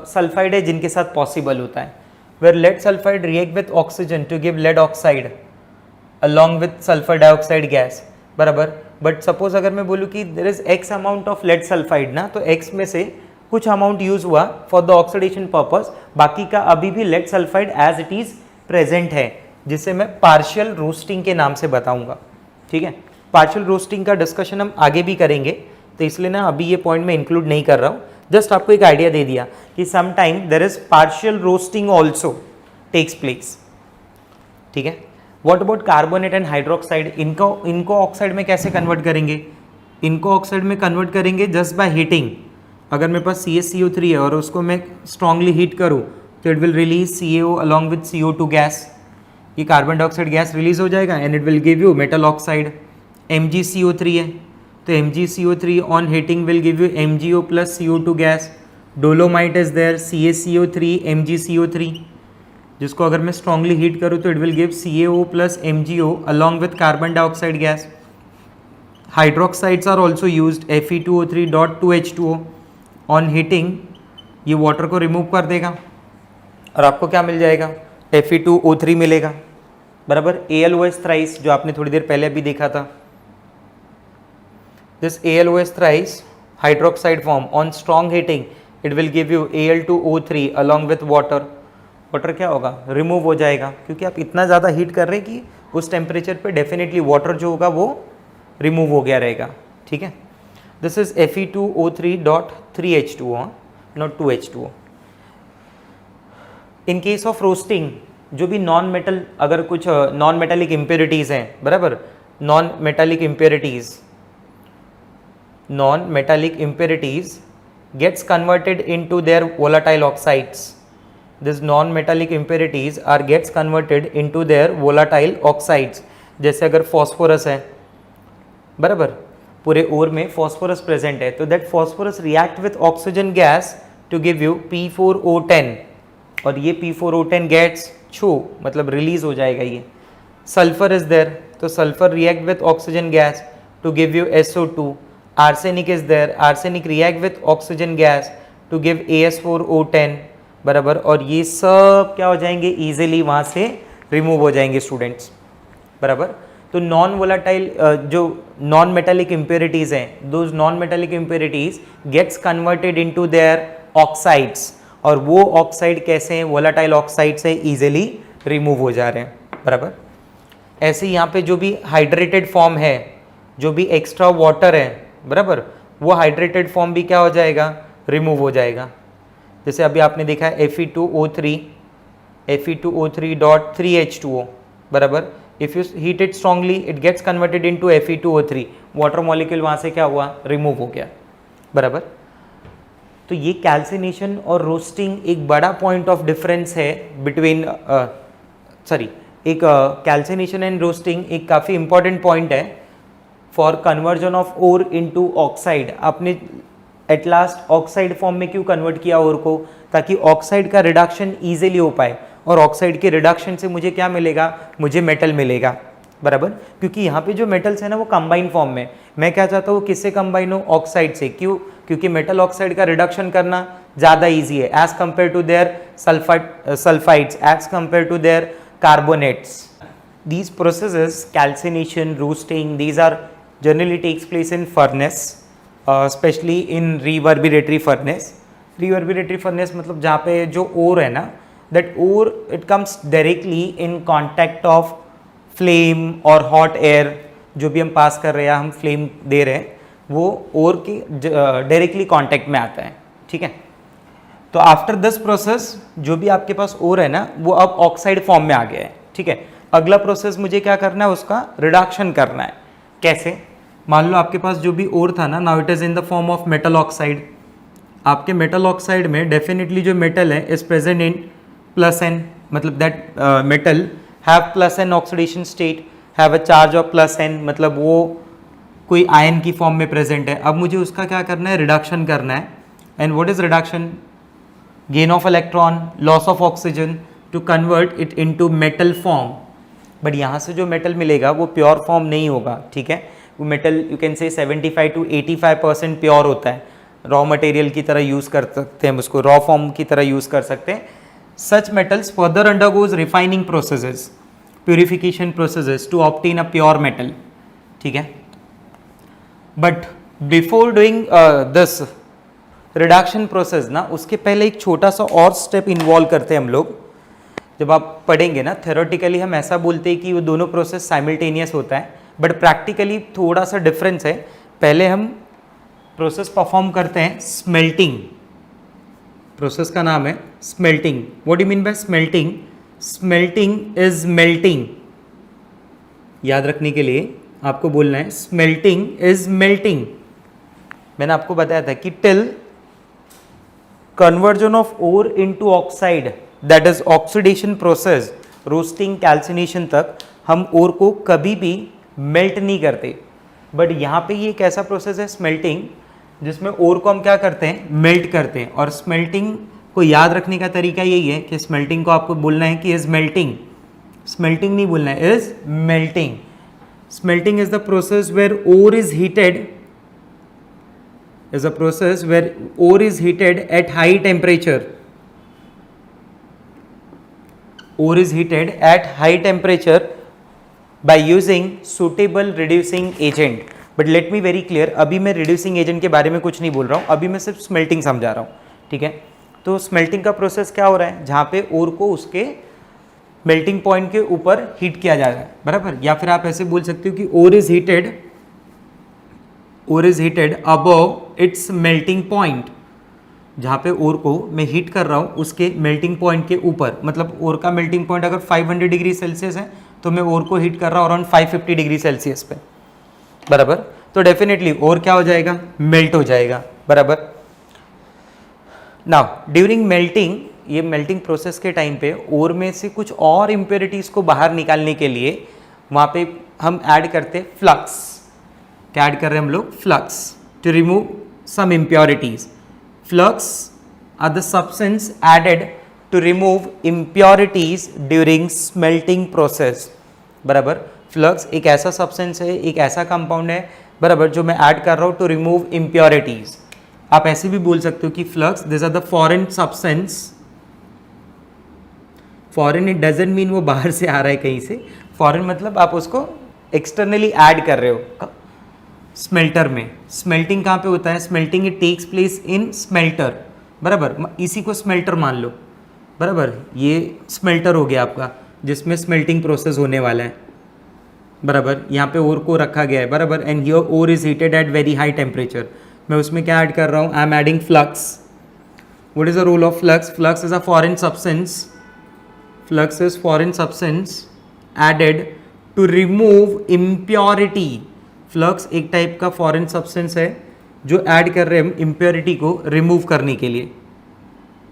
सल्फाइड है जिनके साथ पॉसिबल होता है, where lead sulfide react with oxygen to give lead oxide along with sulfur dioxide gas, बराबर। बट सपोज अगर मैं बोलूँ कि there is x amount of lead sulfide ना, तो x में से कुछ अमाउंट यूज हुआ फॉर द ऑक्सीडेशन पर्पस, बाकी का अभी भी lead sulphide as it is present है, जिसे मैं पार्शियल रोस्टिंग के नाम से बताऊंगा, ठीक है। पार्शियल रोस्टिंग का डिस्कशन हम आगे भी करेंगे, तो इसलिए ना अभी ये पॉइंट में इंक्लूड नहीं कर रहा हूँ। जस्ट आपको एक आइडिया दे दिया कि some time there is partial roasting also takes place, ठीक है। What about carbonate and hydroxide? इनको ऑक्साइड में कैसे कन्वर्ट करेंगे? इनको ऑक्साइड में कन्वर्ट करेंगे जस्ट बाय हीटिंग। अगर मेरे पास CaCO3 है और उसको मैं स्ट्रांगली हीट करूँ तो it will release CaO along with CO2 gas, ये कार्बन डाइऑक्साइड गैस रिलीज हो जाएगा and it will give you metal oxide. MgCO3 है तो MgCO3 on heating will give you MgO plus CO2 gas. Dolomite is there CaCO3 MgCO3, जिसको अगर मैं strongly heat करूँ तो it will give CaO plus MgO along with carbon dioxide gas. Hydroxides are also used Fe2O3.2H2O, on heating ये water को remove कर देगा और आपको क्या मिल जाएगा? Fe2O3 मिलेगा, बराबर। AlOH थ्राइस जो आपने थोड़ी देर पहले भी देखा था, this AlOH thrice hydroxide form on strong heating it will give you Al2O3 along with water. Water क्या होगा? रिमूव हो जाएगा, क्योंकि आप इतना ज़्यादा हीट कर रहे हैं कि उस टेम्परेचर पे डेफिनेटली वाटर जो होगा वो रिमूव हो गया रहेगा, ठीक है। This is Fe2O3.3H2O, not 2H2O। In case of roasting जो भी नॉन मेटल, अगर कुछ नॉन मेटालिक इम्प्योरिटीज हैं, बराबर, non metallic impurities gets converted into their volatile oxides. This non metallic impurities are gets converted into their volatile oxides. जैसे अगर phosphorus है, बराबर, पूरे ओर में फॉस्फोरस प्रेजेंट है, तो that phosphorus react with oxygen gas to give you P4O10, और ये P4O10 गेट्स छू मतलब रिलीज हो जाएगा ये। सल्फर इज देयर, तो sulphur react with oxygen gas to give you SO2। Arsenic is there, arsenic react with oxygen gas to give AS4O10, बराबर, और ये सब क्या हो जाएंगे, इजीली वहां से रिमूव हो जाएंगे स्टूडेंट्स, बराबर। तो नॉन वोलाटाइल जो नॉन मेटालिक इम्प्योरिटीज हैं, those non metallic impurities gets converted into their oxides, और वो ऑक्साइड कैसे हैं, वोलाटाइल ऑक्साइड से इजीली रिमूव हो जा रहे हैं, बराबर। ऐसे यहाँ पे जो भी हाइड्रेटेड फॉर्म है, जो भी एक्स्ट्रा वाटर है, बराबर, वो हाइड्रेटेड फॉर्म भी क्या हो जाएगा, रिमूव हो जाएगा। जैसे अभी आपने देखा है Fe2O3, Fe2O3.3H2O, बराबर। If you heat it strongly it gets converted into Fe2O3, water molecule वहां से क्या हुआ, रिमूव हो गया, बराबर। तो ये कैल्सिनेशन और रोस्टिंग एक बड़ा पॉइंट ऑफ डिफरेंस है बिटवीन एक कैल्सिनेशन एंड रोस्टिंग एक काफ़ी इंपॉर्टेंट पॉइंट है for conversion of ore into oxide. आपने एट लास्ट ऑक्साइड फॉर्म में क्यों कन्वर्ट किया ओर को, ताकि ऑक्साइड का रिडक्शन इजीली हो पाए, और ऑक्साइड के रिडक्शन से मुझे क्या मिलेगा, मुझे मेटल मिलेगा, बराबर। क्योंकि यहाँ पे जो मेटल्स है ना वो कंबाइन फॉर्म में, मैं क्या चाहता हूँ, किससे कंबाइन हो, ऑक्साइड से। क्यों, क्योंकि मेटल ऑक्साइड का रिडक्शन करना ज़्यादा ईजी है as compare to their sulphides, as compare to their carbonates. These processes, calcination, roasting, these are generally takes place in furnace, especially in reverberatory furnace. Reverberatory furnace मतलब जहाँ पे जो ore है ना, that ore it comes directly in contact of flame or hot air, जो भी हम पास कर रहे हैं, हम flame दे रहे हैं, वो ore की डायरेक्टली कांटेक्ट में आता है, ठीक है। तो आफ्टर दिस प्रोसेस जो भी आपके पास ओर है ना वो अब ऑक्साइड फॉर्म में आ गया है, ठीक है। अगला प्रोसेस मुझे क्या करना है, उसका रिडक्शन करना है। कैसे, मान लो आपके पास जो भी ओर था ना, now it is in the form of metal oxide. आपके मेटल ऑक्साइड में डेफिनेटली जो मेटल है इज प्रेजेंट इन +N, मतलब that metal have +N oxidation state, have a charge of +N, मतलब वो कोई आयन की फॉर्म में प्रेजेंट है। अब मुझे उसका क्या करना है, रिडक्शन करना है। And what is reduction, gain of electron, loss of oxygen to convert it into metal form। But यहाँ से जो मेटल मिलेगा वो प्योर फॉर्म नहीं होगा, ठीक है। वो मेटल यू कैन से 75 to 85% प्योर होता है, रॉ मटेरियल की तरह यूज़ कर सकते हैं, उसको रॉ फॉर्म की तरह यूज़ कर सकते हैं। Such metals further undergoes refining processes, purification processes to obtain a pure metal, ठीक है। But before doing this reduction process ना, उसके पहले एक छोटा सा और स्टेप इन्वॉल्व करते हैं हम लोग। जब आप पढ़ेंगे ना थ्योरेटिकली हम ऐसा बोलते हैं कि वो दोनों प्रोसेस साइमल्टेनियस होता है, बट प्रैक्टिकली थोड़ा सा डिफरेंस है। पहले हम प्रोसेस परफॉर्म करते हैं स्मेल्टिंग, प्रोसेस का नाम है smelting. What do you mean by smelting, smelting is melting, याद रखने के लिए आपको बोलना है स्मेल्टिंग इज मेल्टिंग। मैंने आपको बताया था कि till conversion of ore into oxide, that is oxidation process, roasting, calcination तक हम ore को कभी भी मेल्ट नहीं करते। बट यहाँ पे ये एक ऐसा प्रोसेस है स्मेल्टिंग, जिसमें ore को हम क्या करते हैं, मेल्ट करते हैं। और स्मेल्टिंग को याद रखने का तरीका यही है कि स्मेल्टिंग को आपको बोलना है कि इज मेल्टिंग, स्मेल्टिंग नहीं बोलना है, is melting. Smelting is the process where ore is heated, is a process where ore is heated at high temperature. Ore is heated at high temperature by using suitable reducing agent. But let me very clear, अभी मैं reducing agent के बारे में कुछ नहीं बोल रहा हूँ, अभी मैं सिर्फ smelting समझा रहा हूँ, ठीक है। तो smelting का प्रोसेस क्या हो रहा है, जहाँ पे ore को उसके मेल्टिंग पॉइंट के ऊपर हीट किया जा रहा है, बराबर। या फिर आप ऐसे बोल सकते हो कि ore is heated above its melting point, जहाँ पे ओर को मैं हीट कर रहा हूँ उसके मेल्टिंग पॉइंट के ऊपर। मतलब ओर का मेल्टिंग पॉइंट अगर 500 डिग्री सेल्सियस है तो मैं ओर को हीट कर रहा हूँ अराउंड 550 डिग्री सेल्सियस पे, बराबर। तो डेफिनेटली ओर क्या हो जाएगा, मेल्ट हो जाएगा, बराबर। नाउ ड्यूरिंग मेल्टिंग ये मेल्टिंग प्रोसेस के टाइम पे ओर में से कुछ और इम्प्योरिटीज़ को बाहर निकालने के लिए वहाँ पे हम ऐड करते हैं फ्लक्स। क्या ऐड कर रहे हैं हम लोग? Flux to remove some impurities. Flux are the substance added to remove impurities during smelting process. बराबर, फ्लक्स एक ऐसा सब्सटेंस है, एक ऐसा कंपाउंड है, बराबर, जो मैं ऐड कर रहा हूँ टू रिमूव इम्प्योरिटीज़। आप ऐसे भी बोल सकते हो कि flux this are the foreign substance. Foreign it doesn't mean वो बाहर से आ रहा है कहीं से, फॉरेन मतलब आप उसको एक्सटर्नली ऐड कर रहे हो स्मेल्टर में। स्मेल्टिंग कहाँ पे होता है? Smelting it takes place in smelter, बराबर, इसी को स्मेल्टर मान लो, बराबर। ये स्मेल्टर हो गया आपका जिसमें स्मेल्टिंग प्रोसेस होने वाला है, बराबर। यहाँ पे ओर को रखा गया है, बराबर, and here ore is heated at very high temperature. मैं उसमें क्या ऐड कर रहा हूँ? I am adding flux. What is the role of flux? Flux is a foreign substance. Flux is foreign substance added to remove impurity. Flux एक type का foreign substance है जो ऐड कर रहे हैं हम इम्प्योरिटी को रिमूव करने के लिए।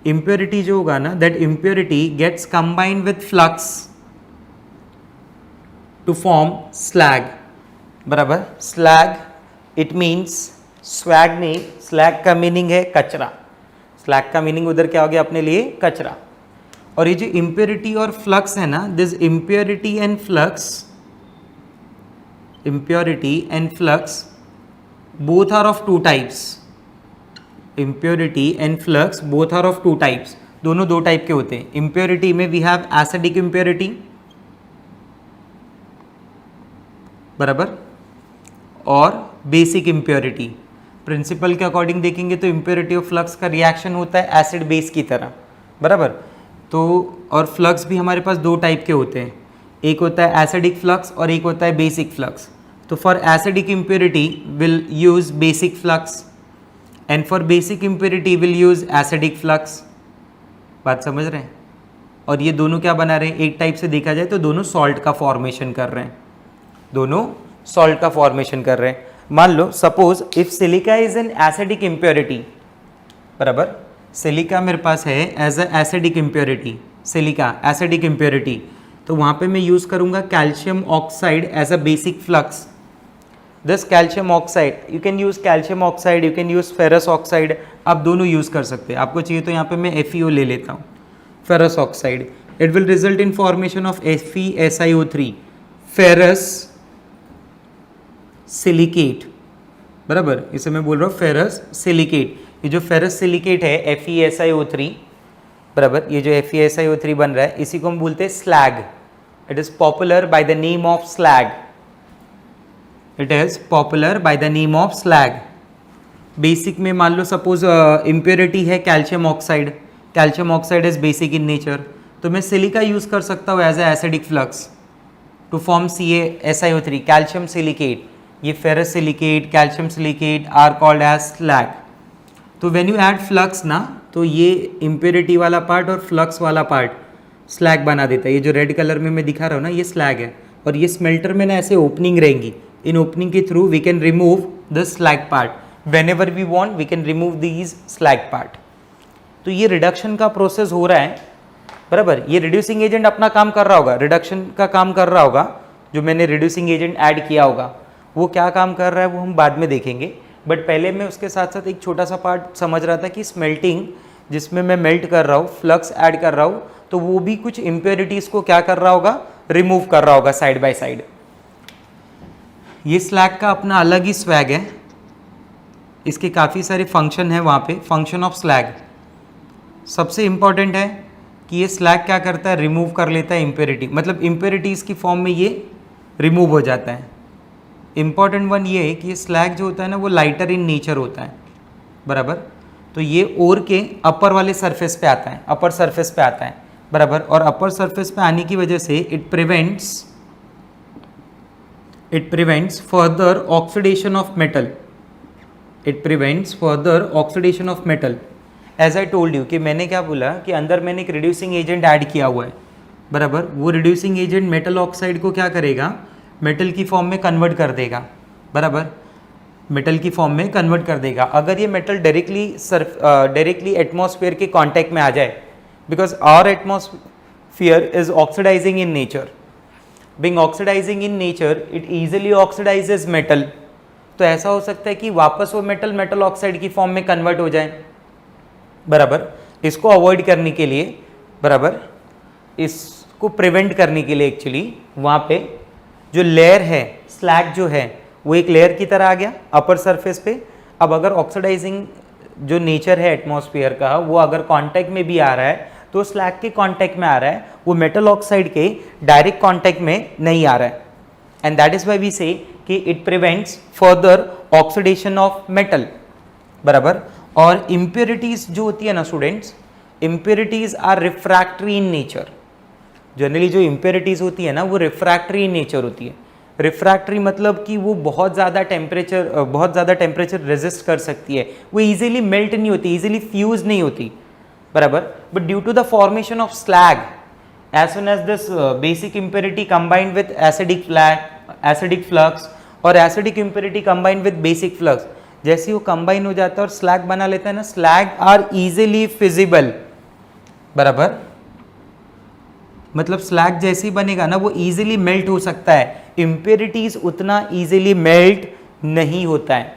इम्प्योरिटी जो होगा ना, that impurity gets combined with flux to form slag, बराबर। स्लैग इट मीन्स, स्वैग नहीं, स्लैग का मीनिंग है कचरा। स्लैग का मीनिंग उधर क्या हो गया अपने लिए? कचरा। और ये जो इम्प्योरिटी और फ्लक्स है ना, this impurity and flux, impurity and flux both are of two types. Impurity and flux both are of two types. दोनों दो टाइप के होते हैं। impurity में we have acidic impurity, बराबर, और basic impurity। प्रिंसिपल के अकॉर्डिंग देखेंगे तो impurity और flux का रिएक्शन होता है एसिड बेस की तरह, बराबर। तो और फ्लक्स भी हमारे पास दो टाइप के होते हैं, एक होता है एसिडिक फ्लक्स और एक होता है बेसिक फ्लक्स। तो for acidic impurity will use basic flux and for basic impurity will use acidic flux. बात समझ रहे हैं? और ये दोनों क्या बना रहे हैं? एक टाइप से देखा जाए तो दोनों सॉल्ट का फॉर्मेशन कर रहे हैं, दोनों सॉल्ट का फॉर्मेशन कर रहे हैं। मान लो suppose if silica is an acidic impurity, बराबर, सिलिका मेरे पास है as a acidic impurity, silica acidic impurity, तो वहाँ पे मैं यूज़ करूँगा calcium oxide as a basic flux. This calcium oxide, you can use calcium oxide, you can use ferrous oxide, आप दोनों यूज़ कर सकते हैं। आपको चाहिए तो यहाँ पे मैं FeO ले लेता हूँ, ferrous oxide. It will result in formation of FeSiO3, ferrous silicate, बराबर। इसे मैं बोल रहा हूँ फेरस सिलिकेट। ये जो फेरस सिलिकेट है FeSiO3, बराबर, ये जो FeSiO3 बन रहा है इसी को हम बोलते हैं slag. It is popular by the name of slag, it is popular by the name of slag. Basic में मान लो सपोज इम्प्योरिटी है calcium oxide, calcium oxide is basic in nature, तो मैं सिलिका यूज कर सकता हूँ as a acidic flux to form CaSiO3, calcium silicate. ये ferrous silicate, calcium silicate are called as slag. तो व्हेन यू ऐड फ्लक्स ना, तो ये इम्प्योरिटी वाला पार्ट और फ्लक्स वाला पार्ट स्लैग बना देता है। ये जो रेड कलर में मैं दिखा रहा हूँ ना, ये स्लैग है। और ये स्मेल्टर में ना ऐसे ओपनिंग रहेंगी, इन ओपनिंग के through we can remove the slag part. Whenever we want we can remove these slag part. तो ये रिडक्शन का प्रोसेस हो रहा है, बराबर। ये रिड्यूसिंग एजेंट अपना काम कर रहा होगा, रिडक्शन का काम कर रहा होगा। जो मैंने रिड्यूसिंग एजेंट ऐड किया होगा वो क्या काम कर रहा है वो हम बाद में देखेंगे। बट पहले मैं उसके साथ साथ एक छोटा सा पार्ट समझ रहा था कि स्मेल्टिंग जिसमें मैं मेल्ट कर रहा हूँ, फ्लक्स ऐड कर रहा हूँ, तो वो भी कुछ इम्प्योरिटीज़ को क्या कर रहा होगा? रिमूव कर रहा होगा साइड बाय साइड। ये स्लैग का अपना अलग ही स्वैग है, इसके काफ़ी सारे फंक्शन हैं वहाँ पे। फंक्शन ऑफ स्लैग सबसे इम्पॉर्टेंट है कि ये स्लैग क्या करता है? रिमूव कर लेता है इम्प्योरिटी, मतलब इम्प्योरिटीज़ की फॉर्म में ये रिमूव हो जाता है। इम्पॉर्टेंट वन ये है कि ये स्लैग जो होता है ना वो लाइटर इन नेचर होता है, बराबर। तो ये ओर के अपर वाले सरफेस पे आता है, अपर सरफेस पे आता है, बराबर। और अपर सरफेस पे आने की वजह से it prevents further oxidation of metal, it prevents further oxidation of metal. As I told you कि मैंने क्या बोला कि अंदर मैंने एक रिड्यूसिंग एजेंट ऐड किया हुआ है, बराबर। वो रिड्यूसिंग एजेंट मेटल ऑक्साइड को क्या करेगा? मेटल की फॉर्म में कन्वर्ट कर देगा, बराबर, मेटल की फॉर्म में कन्वर्ट कर देगा। अगर ये मेटल डायरेक्टली एटमॉस्फेयर के कांटेक्ट में आ जाए because our atmosphere is oxidizing in nature. Being oxidizing in nature, it easily oxidizes metal. तो ऐसा हो सकता है कि वापस वो मेटल ऑक्साइड की फॉर्म में कन्वर्ट हो जाए, बराबर. इसको अवॉइड करने के लिए, बराबर, इसको प्रिवेंट करने के लिए एक्चुअली वहाँ पे जो लेयर है, स्लैग जो है, वो एक लेयर की तरह आ गया अपर सरफेस पे. अब अगर ऑक्सीडाइजिंग जो नेचर है एटमॉस्फेयर का, वो अगर कांटेक्ट में भी आ रहा है तो स्लैग के कांटेक्ट में आ रहा है, वो मेटल ऑक्साइड के डायरेक्ट कांटेक्ट में नहीं आ रहा है. And that is why we say कि it prevents further oxidation of metal, बराबर. और इम्प्योरिटीज जो होती है ना students, impurities are refractory in nature. Generally जो इम्प्योरिटीज होती है ना, वो रिफ्रैक्टरी इन नेचर होती है. रिफ्रैक्टरी मतलब कि वो बहुत ज़्यादा टेम्परेचर रेजिस्ट कर सकती है, वो इजीली मेल्ट नहीं होती, इजीली फ्यूज नहीं होती, बराबर. But due to the formation of slag, as soon as this basic impurity combined with acidic flux और acidic impurity combined with basic flux, जैसे वो कंबाइन हो जाता है और स्लैग बना लेता है ना, स्लैग आर इजीली फिजिबल, बराबर. मतलब स्लैग जैसे ही बनेगा ना, वो इजीली मेल्ट हो सकता है. इम्प्योरिटीज उतना इजीली मेल्ट नहीं होता है.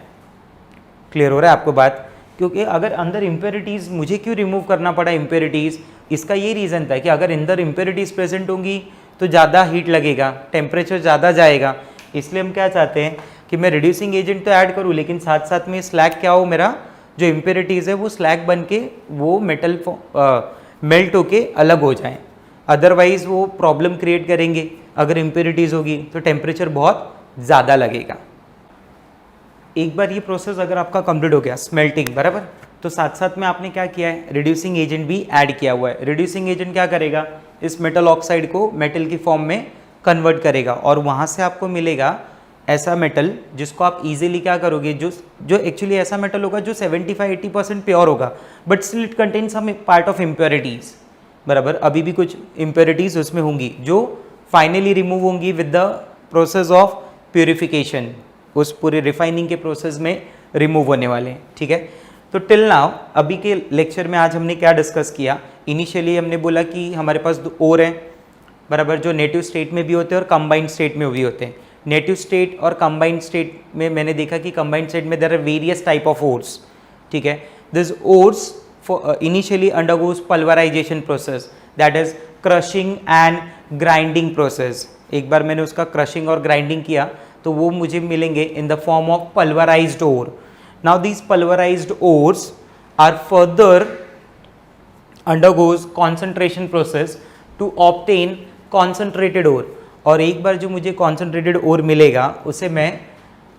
क्लियर हो रहा है आपको बात? क्योंकि अगर अंदर इम्प्योरिटीज, मुझे क्यों रिमूव करना पड़ा इम्प्योरिटीज, इसका ये रीज़न था कि अगर अंदर इम्प्योरिटीज प्रेजेंट होंगी तो ज़्यादा हीट लगेगा, टेम्परेचर ज़्यादा जाएगा. इसलिए हम क्या चाहते हैं कि मैं रिड्यूसिंग एजेंट तो ऐड करूँ, लेकिन साथ साथ में स्लैग क्या हो, मेरा जो इम्प्योरिटीज़ है वो स्लैग बन के वो मेटल मेल्ट होके अलग हो जाए. अदरवाइज वो प्रॉब्लम क्रिएट करेंगे. अगर इम्प्योरिटीज होगी तो टेम्परेचर बहुत ज़्यादा लगेगा. एक बार ये प्रोसेस अगर आपका कंप्लीट हो गया, स्मेल्टिंग, बराबर, तो साथ साथ में आपने क्या किया है, रिड्यूसिंग एजेंट भी ऐड किया हुआ है. रिड्यूसिंग एजेंट क्या करेगा, इस मेटल ऑक्साइड को मेटल की फॉर्म में कन्वर्ट करेगा और वहाँ से आपको मिलेगा ऐसा मेटल जिसको आप इजीली क्या करोगे, जो एक्चुअली ऐसा मेटल होगा जो 75-80% प्योर होगा, but still it contain some part of impurities, बराबर. अभी भी कुछ इम्प्योरिटीज़ उसमें होंगी जो फाइनली रिमूव होंगी with the process of purification. उस पूरे रिफाइनिंग के प्रोसेस में रिमूव होने वाले हैं. ठीक है. तो टिल नाउ, अभी के लेक्चर में आज हमने क्या डिस्कस किया. इनिशियली हमने बोला कि हमारे पास दो ओर हैं, बराबर, जो नेटिव स्टेट में भी होते हैं और कंबाइंड स्टेट में भी होते हैं. नेटिव स्टेट और कंबाइंड स्टेट में मैंने देखा कि कंबाइंड स्टेट में there are various type of ores. ठीक है. This ores initially undergoes pulverization process, that is crushing and grinding process. एक बार मैंने उसका crushing और grinding किया तो वो मुझे मिलेंगे in the form of pulverized ore. Now these pulverized ores are further undergoes concentration process to obtain concentrated ore. और एक बार जो मुझे concentrated ore मिलेगा उसे मैं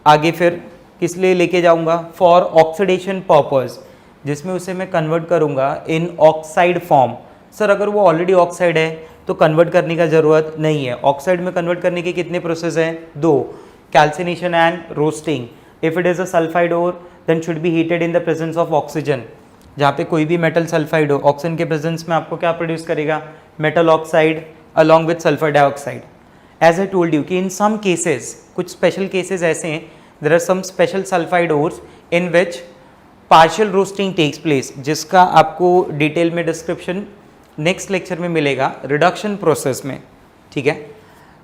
आगे फिर किस लिए लेके जाऊंगा, for oxidation purpose, जिसमें उसे मैं कन्वर्ट करूंगा इन ऑक्साइड फॉर्म. सर अगर वो ऑलरेडी ऑक्साइड है तो कन्वर्ट करने का ज़रूरत नहीं है. ऑक्साइड में कन्वर्ट करने के कितने प्रोसेस हैं, दो, calcination and roasting. If it is a sulphide ore then should be heated in the presence of oxygen. जहाँ पे कोई भी मेटल सल्फाइड हो, ऑक्सीजन के प्रेजेंस में आपको क्या प्रोड्यूस करेगा, metal oxide along with sulphur dioxide. As I told you कि इन सम केसेस, कुछ स्पेशल केसेस ऐसे हैं, there are some special sulphide ores in which partial roasting takes place, जिसका आपको डिटेल में डिस्क्रिप्शन नेक्स्ट लेक्चर में मिलेगा reduction process में. ठीक है.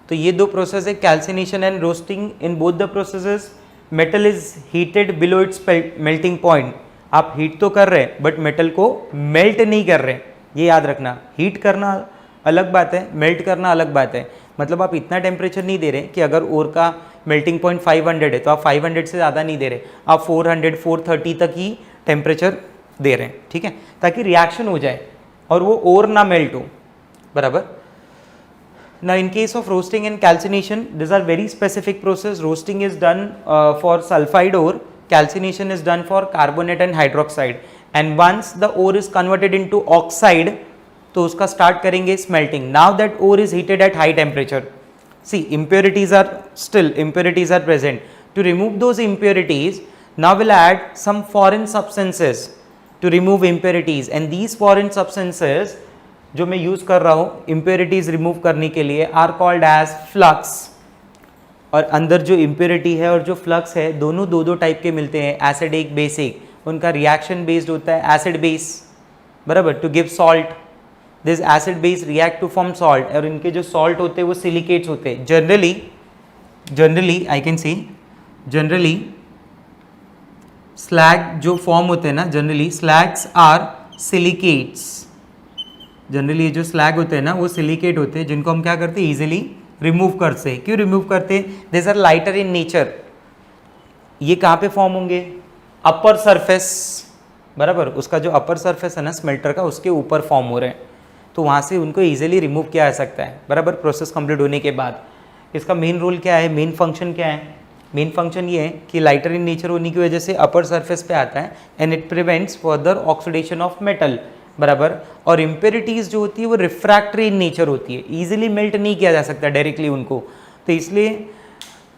तो ये दो प्रोसेस है, calcination and roasting. In both the processes metal is heated below its melting point. आप हीट तो कर रहे हैं बट मेटल को मेल्ट नहीं कर रहे, ये याद रखना. हीट करना अलग बात है, मेल्ट करना अलग बात है. मतलब आप इतना टेम्परेचर नहीं दे रहे कि अगर ओर का मेल्टिंग पॉइंट 500 है तो आप 500 से ज़्यादा नहीं दे रहे, आप 400-430 तक ही टेम्परेचर दे रहे हैं. ठीक है, ताकि रिएक्शन हो जाए और वो ओर ना मेल्ट हो, बराबर. Now in case of roasting and calcination, these are very specific process. Roasting is done for sulfide ore, calcination is done for carbonate and hydroxide. And once the ore is converted into oxide, तो उसका start करेंगे smelting. Now that ore is heated at high temperature. See, impurities are present. To remove those impurities, now we'll add some foreign substances to remove impurities. And these foreign substances जो मैं use कर रहा हूँ impurities remove करने के लिए are called as flux. और अंदर जो impurity है और जो फ्लक्स है दोनों दो टाइप के मिलते हैं, एसिडिक बेसिक. उनका रिएक्शन बेस्ड होता है एसिड बेस, बराबर, to give salt. This acid base react to form salt, और इनके जो सॉल्ट होते हैं वो सिलिकेट्स होते हैं. Generally I can see generally slag जो फॉर्म होते हैं ना, generally slags are silicates. Generally ये जो स्लैग होते हैं ना वो सिलिकेट होते हैं, जिनको हम क्या करते हैं इजीली रिमूव करते हैं. क्यों रिमूव करते हैं? This are lighter in nature. ये कहाँ पे फॉर्म होंगे? अपर सरफेस, बराबर. उसका जो अपर सरफेस है ना स्मेल्टर का, उसके ऊपर फॉर्म हो रहे हैं, तो वहाँ से उनको इजीली रिमूव किया जा सकता है, बराबर, प्रोसेस कंप्लीट होने के बाद. इसका मेन रोल क्या है, मेन फंक्शन क्या है? मेन फंक्शन ये है कि लाइटर इन नेचर होने की वजह से अपर सरफेस पे आता है and it prevents further oxidation of metal, बराबर. और इम्प्योरिटीज़ जो होती है वो रिफ्रैक्टरी इन नेचर होती है, ईजिली मेल्ट नहीं किया जा सकता डायरेक्टली उनको. तो इसलिए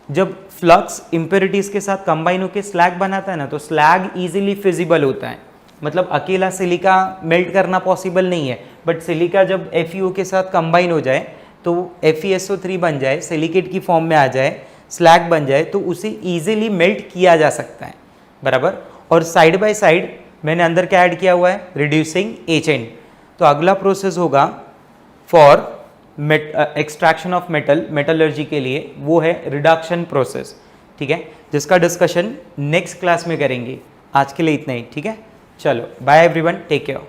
जब फ्लक्स इम्प्योरिटीज़ के साथ कंबाइन होकर स्लैग बनाता है ना, तो स्लैग ईजिली फिजिबल होता है. मतलब अकेला सिलिका मेल्ट करना पॉसिबल नहीं है, बट सिलिका जब FeO के साथ कंबाइन हो जाए तो FeSO3 बन जाए, सिलिकेट की फॉर्म में आ जाए, स्लैग बन जाए, तो उसे ईजिली मेल्ट किया जा सकता है, बराबर. और साइड बाय साइड मैंने अंदर क्या ऐड किया हुआ है? Reducing agent. तो अगला प्रोसेस होगा for extraction of metal, metallurgy के लिए, वो है रिडक्शन प्रोसेस. ठीक है, जिसका डिस्कशन नेक्स्ट क्लास में करेंगे. आज के लिए इतना ही. ठीक है, चलो बाय एवरीवन, टेक केयर.